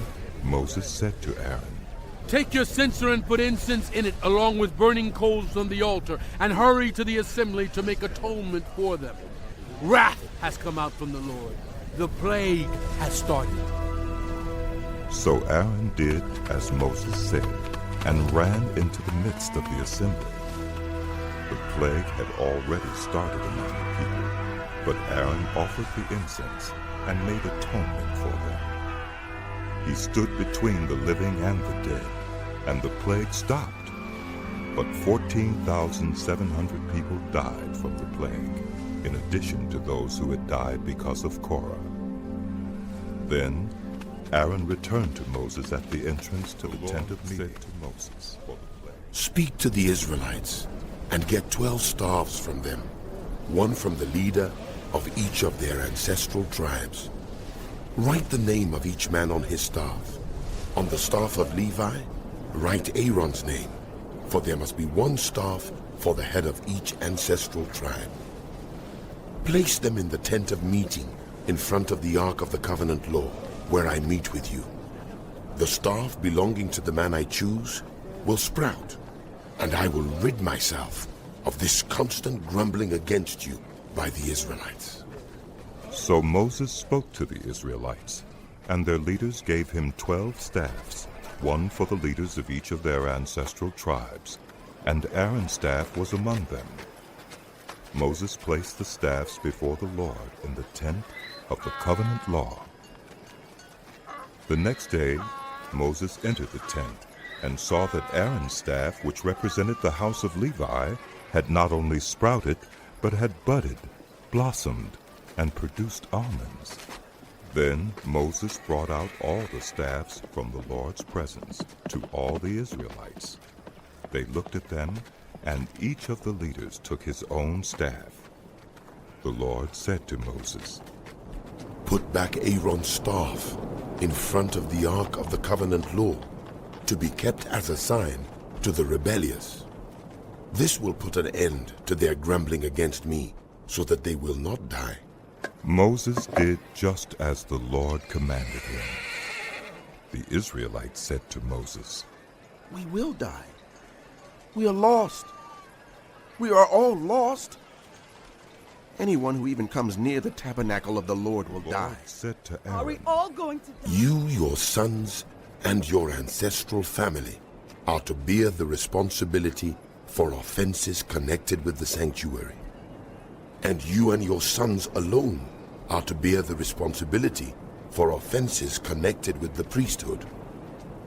Moses said to Aaron, "Take your censer and put incense in it along with burning coals from the altar, and hurry to the assembly to make atonement for them. Wrath has come out from the Lord. The plague has started." So Aaron did as Moses said, and ran into the midst of the assembly. The plague had already started among the people, but Aaron offered the incense and made atonement for them. He stood between the living and the dead, and the plague stopped. But 14,700 people died from the plague, in addition to those who had died because of Korah. Then Aaron returned to Moses at the entrance to the tent of meeting. "Speak to the Israelites and get 12 staffs from them, one from the leader of each of their ancestral tribes. Write the name of each man on his staff. On the staff of Levi, write Aaron's name, for there must be one staff for the head of each ancestral tribe. Place them in the tent of meeting in front of the Ark of the Covenant law, where I meet with you. The staff belonging to the man I choose will sprout, and I will rid myself of this constant grumbling against you by the Israelites." So Moses spoke to the Israelites, and their leaders gave him 12 staffs, one for the leaders of each of their ancestral tribes, and Aaron's staff was among them. Moses placed the staffs before the Lord in the tent of the covenant law. The next day, Moses entered the tent and saw that Aaron's staff, which represented the house of Levi, had not only sprouted, but had budded, blossomed, and produced almonds. Then Moses brought out all the staffs from the Lord's presence to all the Israelites. They looked at them, and each of the leaders took his own staff. The Lord said to Moses, "Put back Aaron's staff in front of the ark of the covenant law, to be kept as a sign to the rebellious. This will put an end to their grumbling against me, so that they will not die." Moses did just as the Lord commanded him. The Israelites said to Moses, "We will die. We are lost. We are all lost. Anyone who even comes near the tabernacle of the Lord will die." Said to Are we all going to die? You, your sons, and your ancestral family are to bear the responsibility for offenses connected with the sanctuary. And you and your sons alone are to bear the responsibility for offenses connected with the priesthood.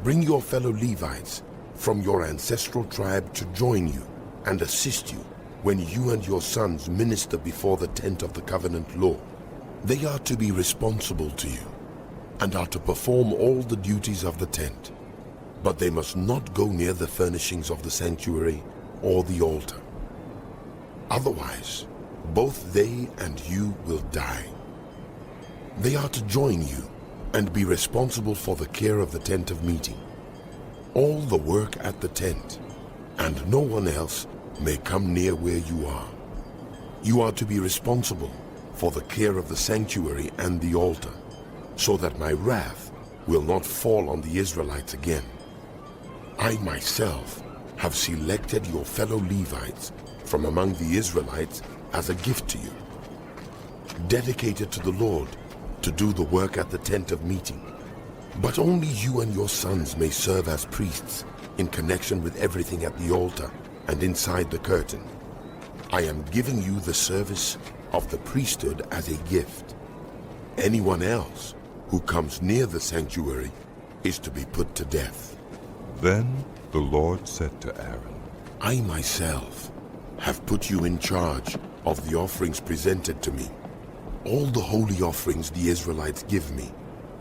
Bring your fellow Levites from your ancestral tribe to join you and assist you when you and your sons minister before the tent of the covenant law. They are to be responsible to you and are to perform all the duties of the tent, but they must not go near the furnishings of the sanctuary or the altar. Otherwise, both they and you will die. They are to join you and be responsible for the care of the tent of meeting. All the work at the tent, and no one else may come near where you are. You are to be responsible for the care of the sanctuary and the altar, so that my wrath will not fall on the Israelites again. I myself have selected your fellow Levites from among the Israelites as a gift to you, dedicated to the Lord to do the work at the tent of meeting. But only you and your sons may serve as priests in connection with everything at the altar and inside the curtain. I am giving you the service of the priesthood as a gift. Anyone else who comes near the sanctuary is to be put to death." Then the Lord said to Aaron, "I myself have put you in charge of the offerings presented to me. All the holy offerings the Israelites give me,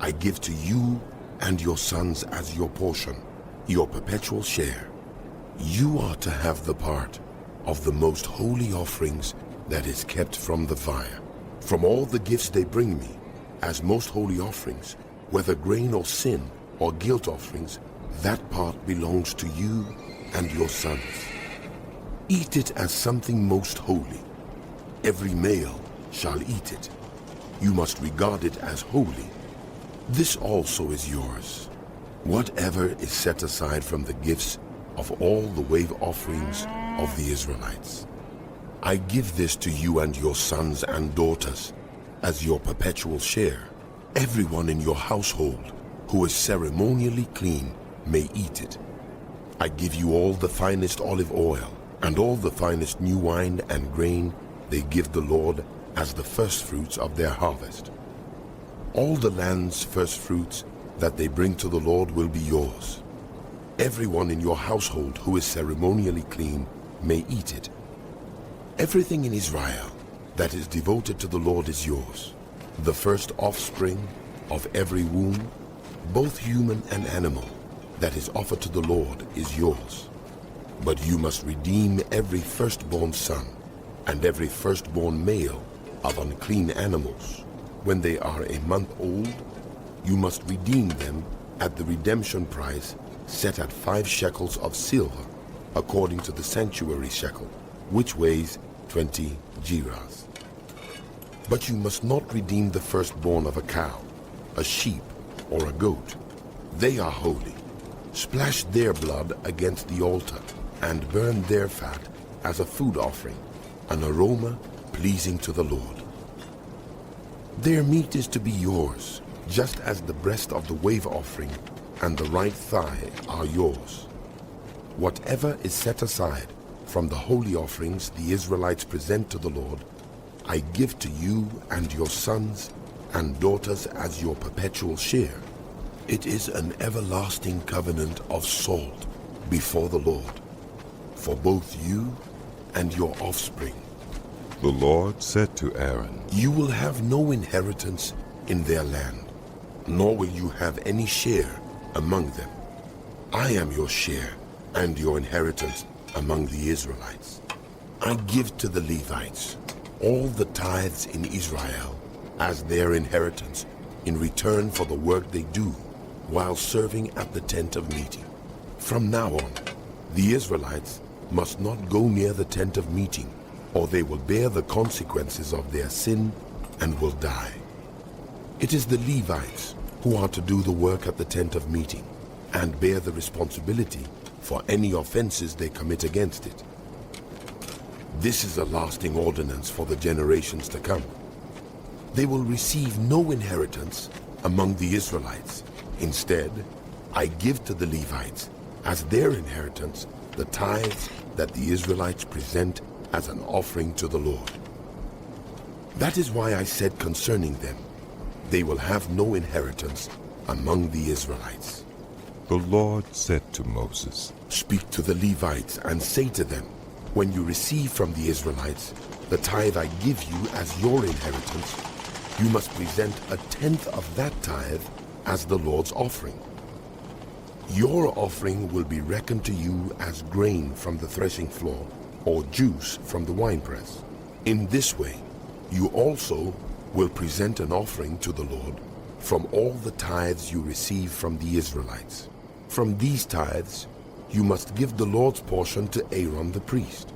I give to you and your sons as your portion, your perpetual share. You are to have the part of the most holy offerings that is kept from the fire. From all the gifts they bring me, as most holy offerings, whether grain or sin or guilt offerings, that part belongs to you and your sons. Eat it as something most holy. Every male shall eat it. You must regard it as holy. This also is yours. Whatever is set aside from the gifts of all the wave offerings of the Israelites. I give this to you and your sons and daughters as your perpetual share. Everyone in your household who is ceremonially clean may eat it. I give you all the finest olive oil and all the finest new wine and grain they give the Lord as the firstfruits of their harvest. All the land's firstfruits that they bring to the Lord will be yours. Everyone in your household who is ceremonially clean may eat it. Everything in Israel that is devoted to the Lord is yours. The first offspring of every womb, both human and animal, that is offered to the Lord is yours. But you must redeem every firstborn son and every firstborn male of unclean animals. When they are a month old, you must redeem them at the redemption price set at 5 shekels of silver, according to the sanctuary shekel, which weighs 20 gerahs. But you must not redeem the firstborn of a cow, a sheep, or a goat. They are holy. Splash their blood against the altar and burn their fat as a food offering, an aroma pleasing to the Lord. Their meat is to be yours, just as the breast of the wave offering and the right thigh are yours. Whatever is set aside from the holy offerings the Israelites present to the Lord, I give to you and your sons and daughters as your perpetual share. It is an everlasting covenant of salt before the Lord, for both you and your offspring. The Lord said to Aaron, You will have no inheritance in their land, nor will you have any share among them. I am your share and your inheritance among the Israelites. I give to the Levites all the tithes in Israel as their inheritance in return for the work they do while serving at the tent of meeting. From now on, the Israelites must not go near the tent of meeting, or they will bear the consequences of their sin and will die. It is the Levites who are to do the work at the tent of meeting and bear the responsibility for any offenses they commit against it. This is a lasting ordinance for the generations to come. They will receive no inheritance among the Israelites. Instead, I give to the Levites as their inheritance the tithes that the Israelites present as an offering to the Lord. That is why I said concerning them, they will have no inheritance among the Israelites. The Lord said to Moses, Speak to the Levites and say to them, When you receive from the Israelites the tithe I give you as your inheritance, you must present 1/10 of that tithe as the Lord's offering. Your offering will be reckoned to you as grain from the threshing floor, or juice from the winepress. In this way, you also will present an offering to the Lord from all the tithes you receive from the Israelites. From these tithes, you must give the Lord's portion to Aaron the priest.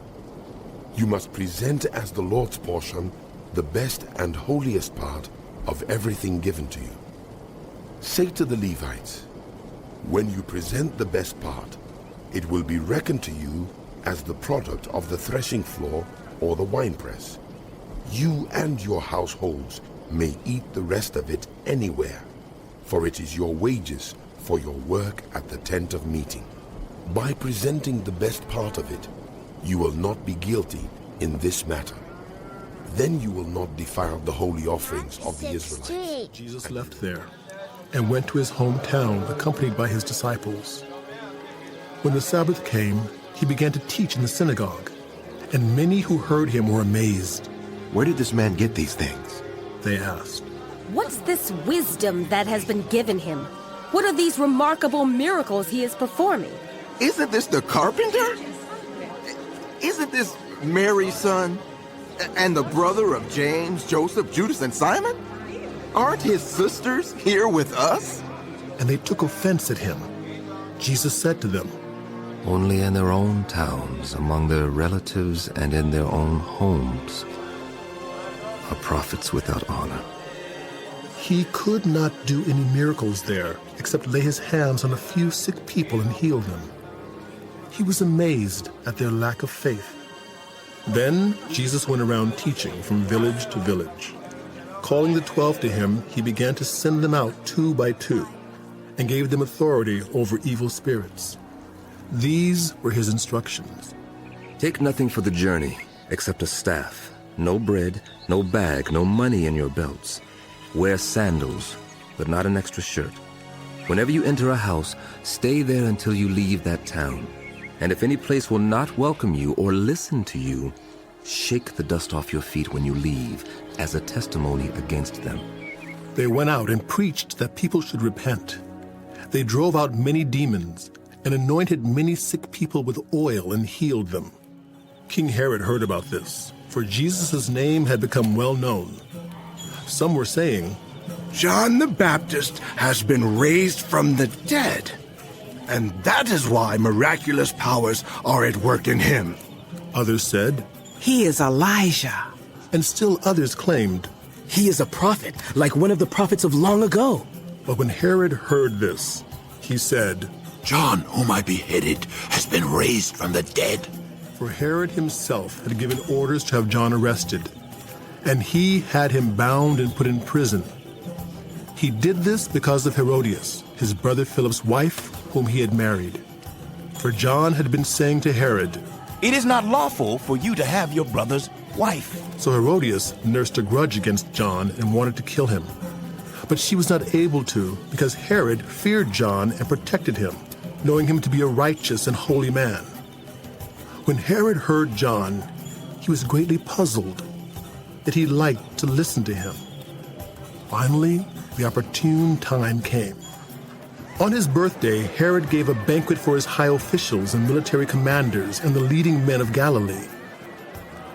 You must present as the Lord's portion the best and holiest part of everything given to you. Say to the Levites, when you present the best part, it will be reckoned to you as the product of the threshing floor or the winepress. You and your households may eat the rest of it anywhere, for it is your wages for your work at the tent of meeting. By presenting the best part of it, you will not be guilty in this matter. Then you will not defile the holy offerings of the Israelites. Jesus left there and went to his hometown accompanied by his disciples. When the Sabbath came, he began to teach in the synagogue, and many who heard him were amazed. Where did this man get these things? They asked. What's this wisdom that has been given him? What are these remarkable miracles he is performing? Isn't this the carpenter? Isn't this Mary's son? And the brother of James, Joseph, Judas, and Simon? Aren't his sisters here with us? And they took offense at him. Jesus said to them, Only in their own towns, among their relatives, and in their own homes are prophets without honor. He could not do any miracles there except lay his hands on a few sick people and heal them. He was amazed at their lack of faith. Then Jesus went around teaching from village to village. Calling the 12 to him, he began to send them out 2 by 2 and gave them authority over evil spirits. These were his instructions. Take nothing for the journey except a staff, no bread, no bag, no money in your belts. Wear sandals, but not an extra shirt. Whenever you enter a house, stay there until you leave that town. And if any place will not welcome you or listen to you, shake the dust off your feet when you leave as a testimony against them. They went out and preached that people should repent. They drove out many demons and anointed many sick people with oil and healed them. King Herod heard about this, for Jesus' name had become well known. Some were saying, John the Baptist has been raised from the dead, and that is why miraculous powers are at work in him. Others said, He is Elijah. And still others claimed, He is a prophet, like one of the prophets of long ago. But when Herod heard this, he said, John, whom I beheaded, has been raised from the dead. For Herod himself had given orders to have John arrested, and he had him bound and put in prison. He did this because of Herodias, his brother Philip's wife, whom he had married. For John had been saying to Herod, It is not lawful for you to have your brother's wife. So Herodias nursed a grudge against John and wanted to kill him. But she was not able to because Herod feared John and protected him, knowing him to be a righteous and holy man. When Herod heard John, he was greatly puzzled, yet he liked to listen to him. Finally, the opportune time came. On his birthday, Herod gave a banquet for his high officials and military commanders and the leading men of Galilee.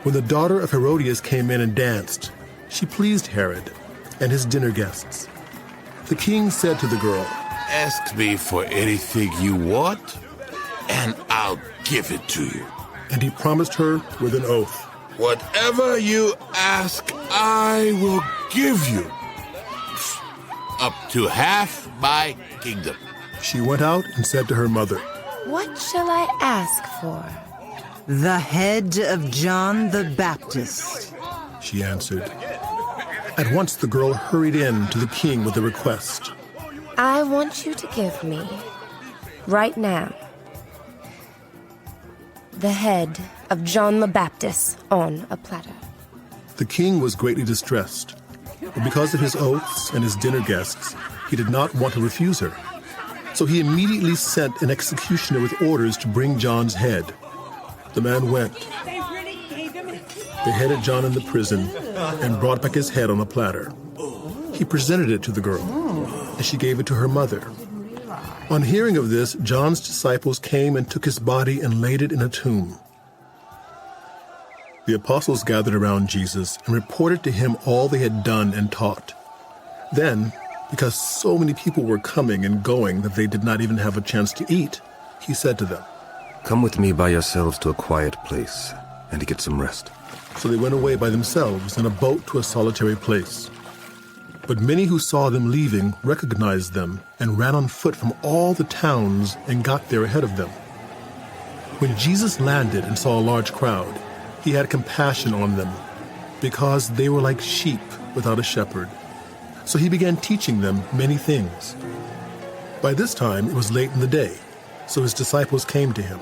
When the daughter of Herodias came in and danced, she pleased Herod and his dinner guests. The king said to the girl, Ask me for anything you want, and I'll give it to you. And he promised her with an oath, Whatever you ask, I will give you. Up to half my kingdom. She went out and said to her mother, What shall I ask for? The head of John the Baptist, she answered. At once the girl hurried in to the king with a request. I want you to give me, right now, the head of John the Baptist on a platter. The king was greatly distressed, but because of his oaths and his dinner guests, he did not want to refuse her. So he immediately sent an executioner with orders to bring John's head. The man went. They headed John in the prison and brought back his head on a platter. He presented it to the girl, and she gave it to her mother. On hearing of this, John's disciples came and took his body and laid it in a tomb. The apostles gathered around Jesus and reported to him all they had done and taught. Then, because so many people were coming and going that they did not even have a chance to eat, he said to them, Come with me by yourselves to a quiet place and to get some rest. So they went away by themselves in a boat to a solitary place. But many who saw them leaving recognized them and ran on foot from all the towns and got there ahead of them. When Jesus landed and saw a large crowd, he had compassion on them because they were like sheep without a shepherd. So he began teaching them many things. By this time it was late in the day, so his disciples came to him.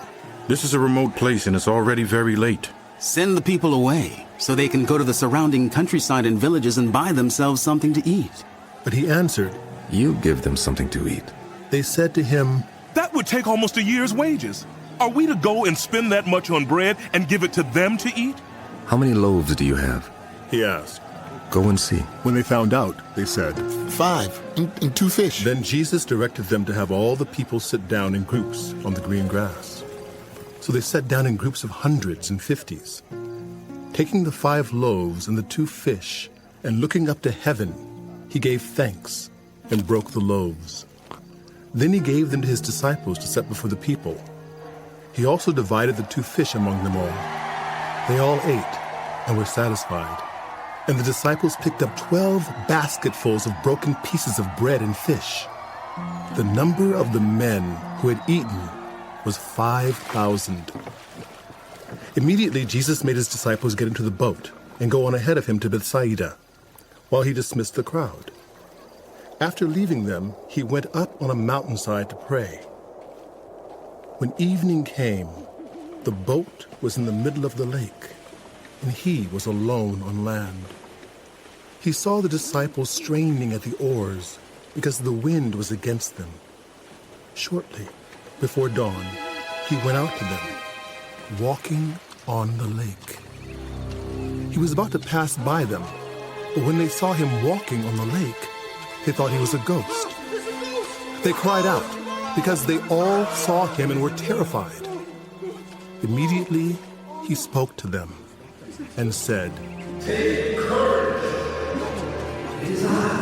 This is a remote place and it's already very late. Send the people away so they can go to the surrounding countryside and villages and buy themselves something to eat. But he answered, You give them something to eat. They said to him, That would take almost a year's wages. Are we to go and spend that much on bread and give it to them to eat? How many loaves do you have? He asked. Go and see. When they found out, they said, 5 and 2 fish. Then Jesus directed them to have all the people sit down in groups on the green grass. So they sat down in groups of hundreds and 50s. Taking the 5 loaves and the 2 fish, and looking up to heaven, he gave thanks and broke the loaves. Then he gave them to his disciples to set before the people. He also divided the 2 fish among them all. They all ate and were satisfied. And the disciples picked up 12 basketfuls of broken pieces of bread and fish. The number of the men who had eaten was 5,000. Immediately Jesus made his disciples get into the boat and go on ahead of him to Bethsaida, while he dismissed the crowd. After leaving them, he went up on a mountainside to pray. When evening came, the boat was in the middle of the lake, and he was alone on land. He saw the disciples straining at the oars because the wind was against them. Shortly before dawn, he went out to them, walking on the lake. He was about to pass by them, but when they saw him walking on the lake, they thought he was a ghost. They cried out because they all saw him and were terrified. Immediately, he spoke to them and said, Take courage. It is I.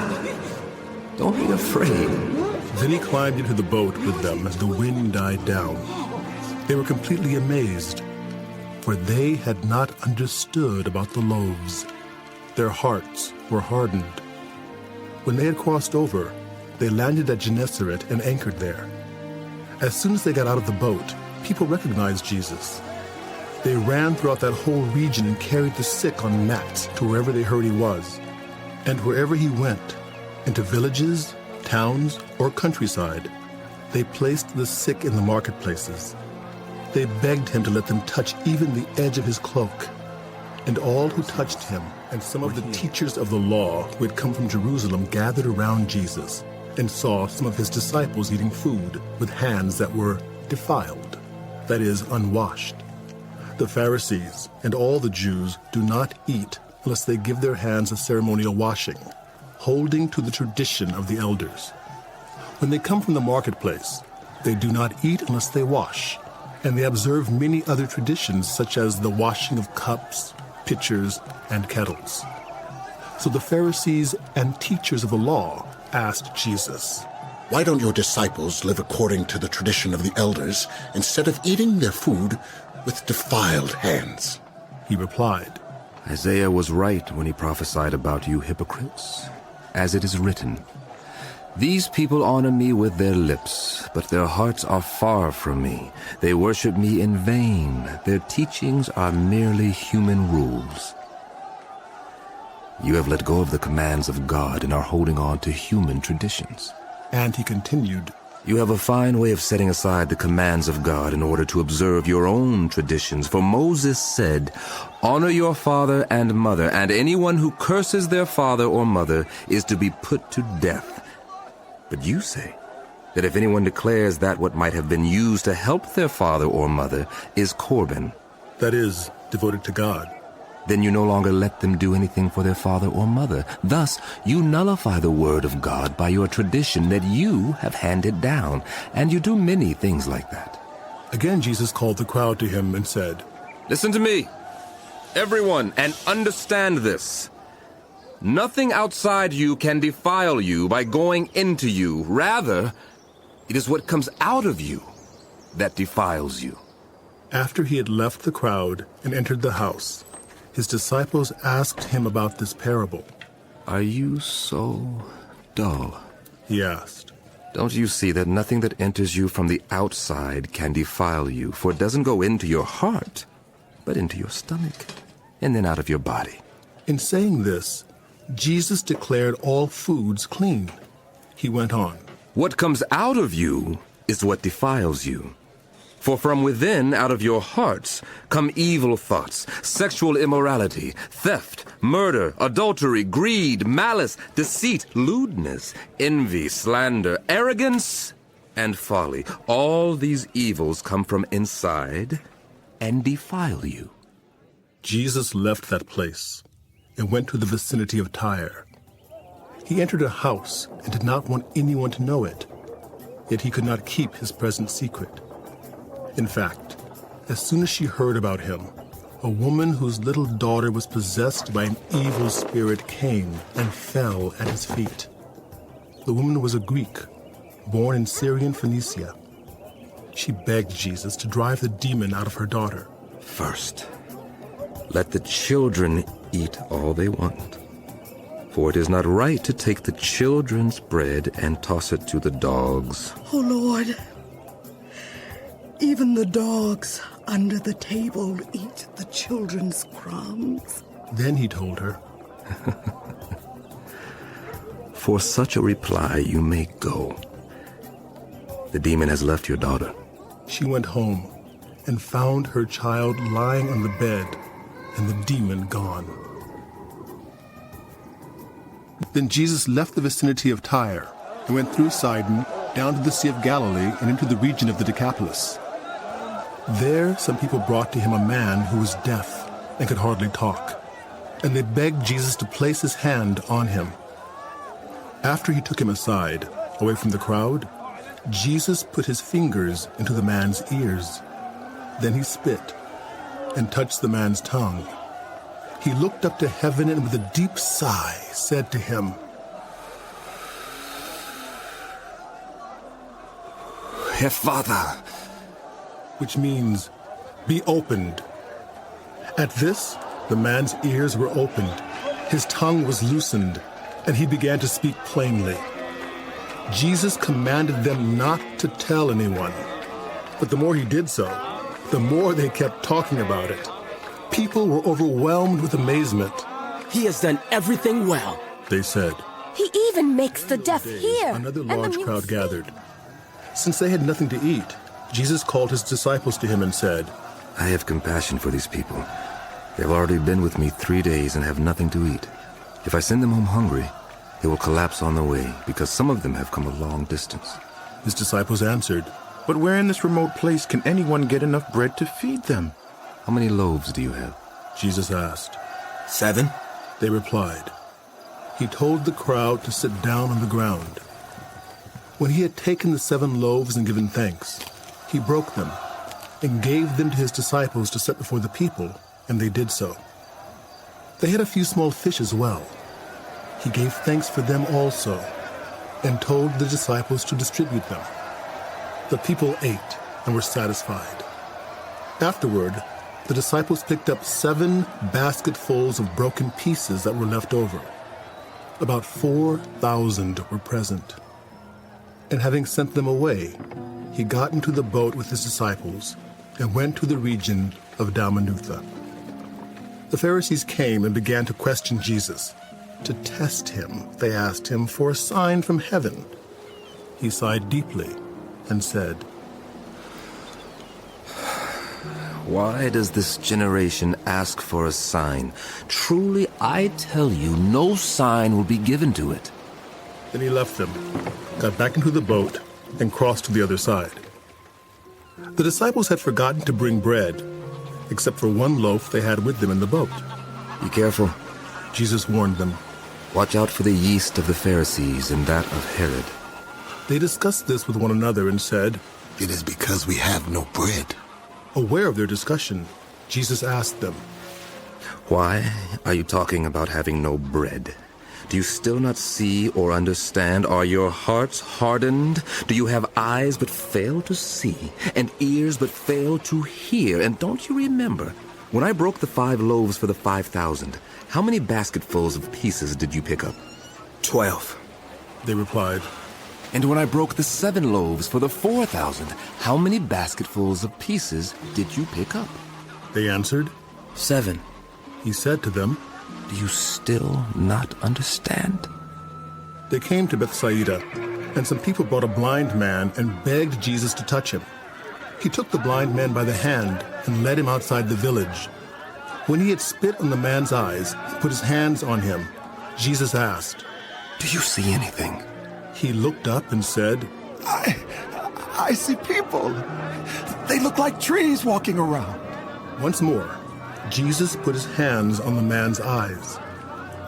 Don't be afraid. Then he climbed into the boat with them as the wind died down. They were completely amazed, for they had not understood about the loaves. Their hearts were hardened. When they had crossed over, they landed at Gennesaret and anchored there. As soon as they got out of the boat, people recognized Jesus. They ran throughout that whole region and carried the sick on mats to wherever they heard he was. And wherever he went, into villages, towns, or countryside, they placed the sick in the marketplaces. They begged him to let them touch even the edge of his cloak. And all who touched him, and some of the teachers of the law who had come from Jerusalem, gathered around Jesus and saw some of his disciples eating food with hands that were defiled, that is, unwashed. The Pharisees and all the Jews do not eat unless they give their hands a ceremonial washing, holding to the tradition of the elders. When they come from the marketplace, they do not eat unless they wash, and they observe many other traditions such as the washing of cups, pitchers, and kettles. So the Pharisees and teachers of the law asked Jesus, "Why don't your disciples live according to the tradition of the elders instead of eating their food with defiled hands?" He replied, Isaiah was right when he prophesied about you hypocrites. As it is written, "These people honor me with their lips, but their hearts are far from me. They worship me in vain. Their teachings are merely human rules." You have let go of the commands of God and are holding on to human traditions. And he continued, You have a fine way of setting aside the commands of God in order to observe your own traditions. For Moses said, "Honor your father and mother, and anyone who curses their father or mother is to be put to death." But you say that if anyone declares that what might have been used to help their father or mother is Corban, that is, devoted to God, then you no longer let them do anything for their father or mother. Thus, you nullify the word of God by your tradition that you have handed down, and you do many things like that. Again, Jesus called the crowd to him and said, Listen to me, everyone, and understand this. Nothing outside you can defile you by going into you. Rather, it is what comes out of you that defiles you. After he had left the crowd and entered the house, his disciples asked him about this parable. Are you so dull? He asked. Don't you see that nothing that enters you from the outside can defile you? For it doesn't go into your heart, but into your stomach, and then out of your body. In saying this, Jesus declared all foods clean. He went on. What comes out of you is what defiles you. For from within, out of your hearts, come evil thoughts, sexual immorality, theft, murder, adultery, greed, malice, deceit, lewdness, envy, slander, arrogance, and folly. All these evils come from inside and defile you. Jesus left that place and went to the vicinity of Tyre. He entered a house and did not want anyone to know it, yet he could not keep his present secret. In fact, as soon as she heard about him, a woman whose little daughter was possessed by an evil spirit came and fell at his feet. The woman was a Greek, born in Syrian Phoenicia. She begged Jesus to drive the demon out of her daughter. First, let the children eat all they want. For it is not right to take the children's bread and toss it to the dogs. Oh, Lord. Even the dogs under the table eat the children's crumbs. Then he told her, For such a reply you may go. The demon has left your daughter. She went home and found her child lying on the bed and the demon gone. Then Jesus left the vicinity of Tyre and went through Sidon down to the Sea of Galilee and into the region of the Decapolis. There some people brought to him a man who was deaf and could hardly talk, and they begged Jesus to place his hand on him. After he took him aside, away from the crowd, Jesus put his fingers into the man's ears. Then he spit and touched the man's tongue. He looked up to heaven and with a deep sigh said to him, Ephphatha, which means, be opened. At this, the man's ears were opened, his tongue was loosened, and he began to speak plainly. Jesus commanded them not to tell anyone, but the more he did so, the more they kept talking about it. People were overwhelmed with amazement. He has done everything well, they said. He even makes the deaf hear. Another large crowd gathered. Since they had nothing to eat, Jesus called his disciples to him and said, I have compassion for these people. They have already been with me 3 days and have nothing to eat. If I send them home hungry, they will collapse on the way, because some of them have come a long distance. His disciples answered, But where in this remote place can anyone get enough bread to feed them? How many loaves do you have? Jesus asked. 7. They replied. He told the crowd to sit down on the ground. When he had taken the 7 loaves and given thanks, he broke them and gave them to his disciples to set before the people, and they did so. They had a few small fish as well. He gave thanks for them also, and told the disciples to distribute them. The people ate and were satisfied. Afterward, the disciples picked up 7 basketfuls of broken pieces that were left over. About 4,000 were present. And having sent them away, he got into the boat with his disciples and went to the region of Dalmanutha. The Pharisees came and began to question Jesus. To test him, they asked him for a sign from heaven. He sighed deeply and said, Why does this generation ask for a sign? Truly, I tell you, no sign will be given to it. Then he left them, got back into the boat, and crossed to the other side. The disciples had forgotten to bring bread, except for 1 loaf they had with them in the boat. Be careful, Jesus warned them. Watch out for the yeast of the Pharisees and that of Herod. They discussed this with one another and said, It is because we have no bread. Aware of their discussion, Jesus asked them, Why are you talking about having no bread? Do you still not see or understand? Are your hearts hardened? Do you have eyes but fail to see, and ears but fail to hear? And don't you remember, when I broke the 5 loaves for the 5,000, how many basketfuls of pieces did you pick up? 12. They replied. And when I broke the 7 loaves for the 4,000, how many basketfuls of pieces did you pick up? They answered, 7. He said to them, Do you still not understand? They came to Bethsaida, and some people brought a blind man and begged Jesus to touch him. He took the blind man by the hand and led him outside the village. When he had spit on the man's eyes and put his hands on him, Jesus asked, Do you see anything? He looked up and said, I see people. They look like trees walking around. Once more, Jesus put his hands on the man's eyes.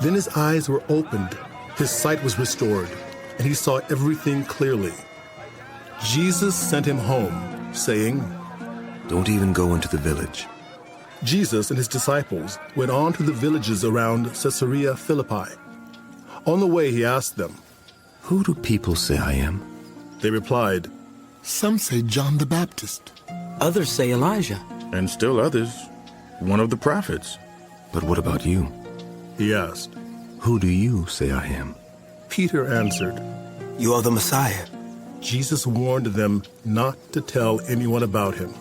Then his eyes were opened, his sight was restored, and he saw everything clearly. Jesus sent him home, saying, Don't even go into the village. Jesus and his disciples went on to the villages around Caesarea Philippi. On the way, he asked them, Who do people say I am? They replied, Some say John the Baptist. Others say Elijah. And still others, one of the prophets. But what about you? He asked. Who do you say I am? Peter answered, You are the Messiah. Jesus warned them not to tell anyone about him.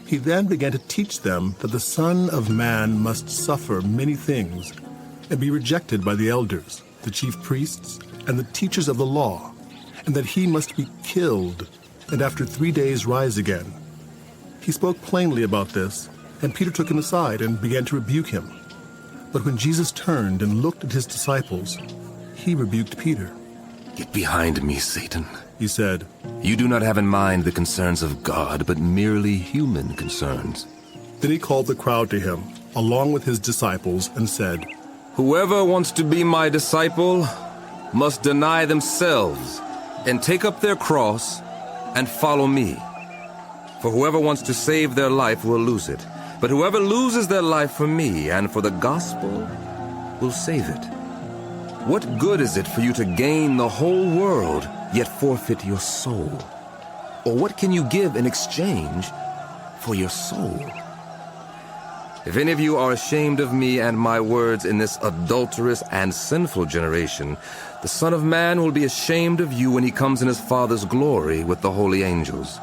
He then began to teach them that the Son of Man must suffer many things and be rejected by the elders, the chief priests, and the teachers of the law, and that he must be killed and after 3 days rise again. He spoke plainly about this, and Peter took him aside and began to rebuke him. But when Jesus turned and looked at his disciples, he rebuked Peter. Get behind me, Satan, he said. You do not have in mind the concerns of God, but merely human concerns. Then he called the crowd to him, along with his disciples, and said, Whoever wants to be my disciple must deny themselves and take up their cross and follow me. For whoever wants to save their life will lose it, but whoever loses their life for me and for the gospel will save it. What good is it for you to gain the whole world, yet forfeit your soul? Or what can you give in exchange for your soul? If any of you are ashamed of me and my words in this adulterous and sinful generation, the Son of Man will be ashamed of you when he comes in his Father's glory with the holy angels.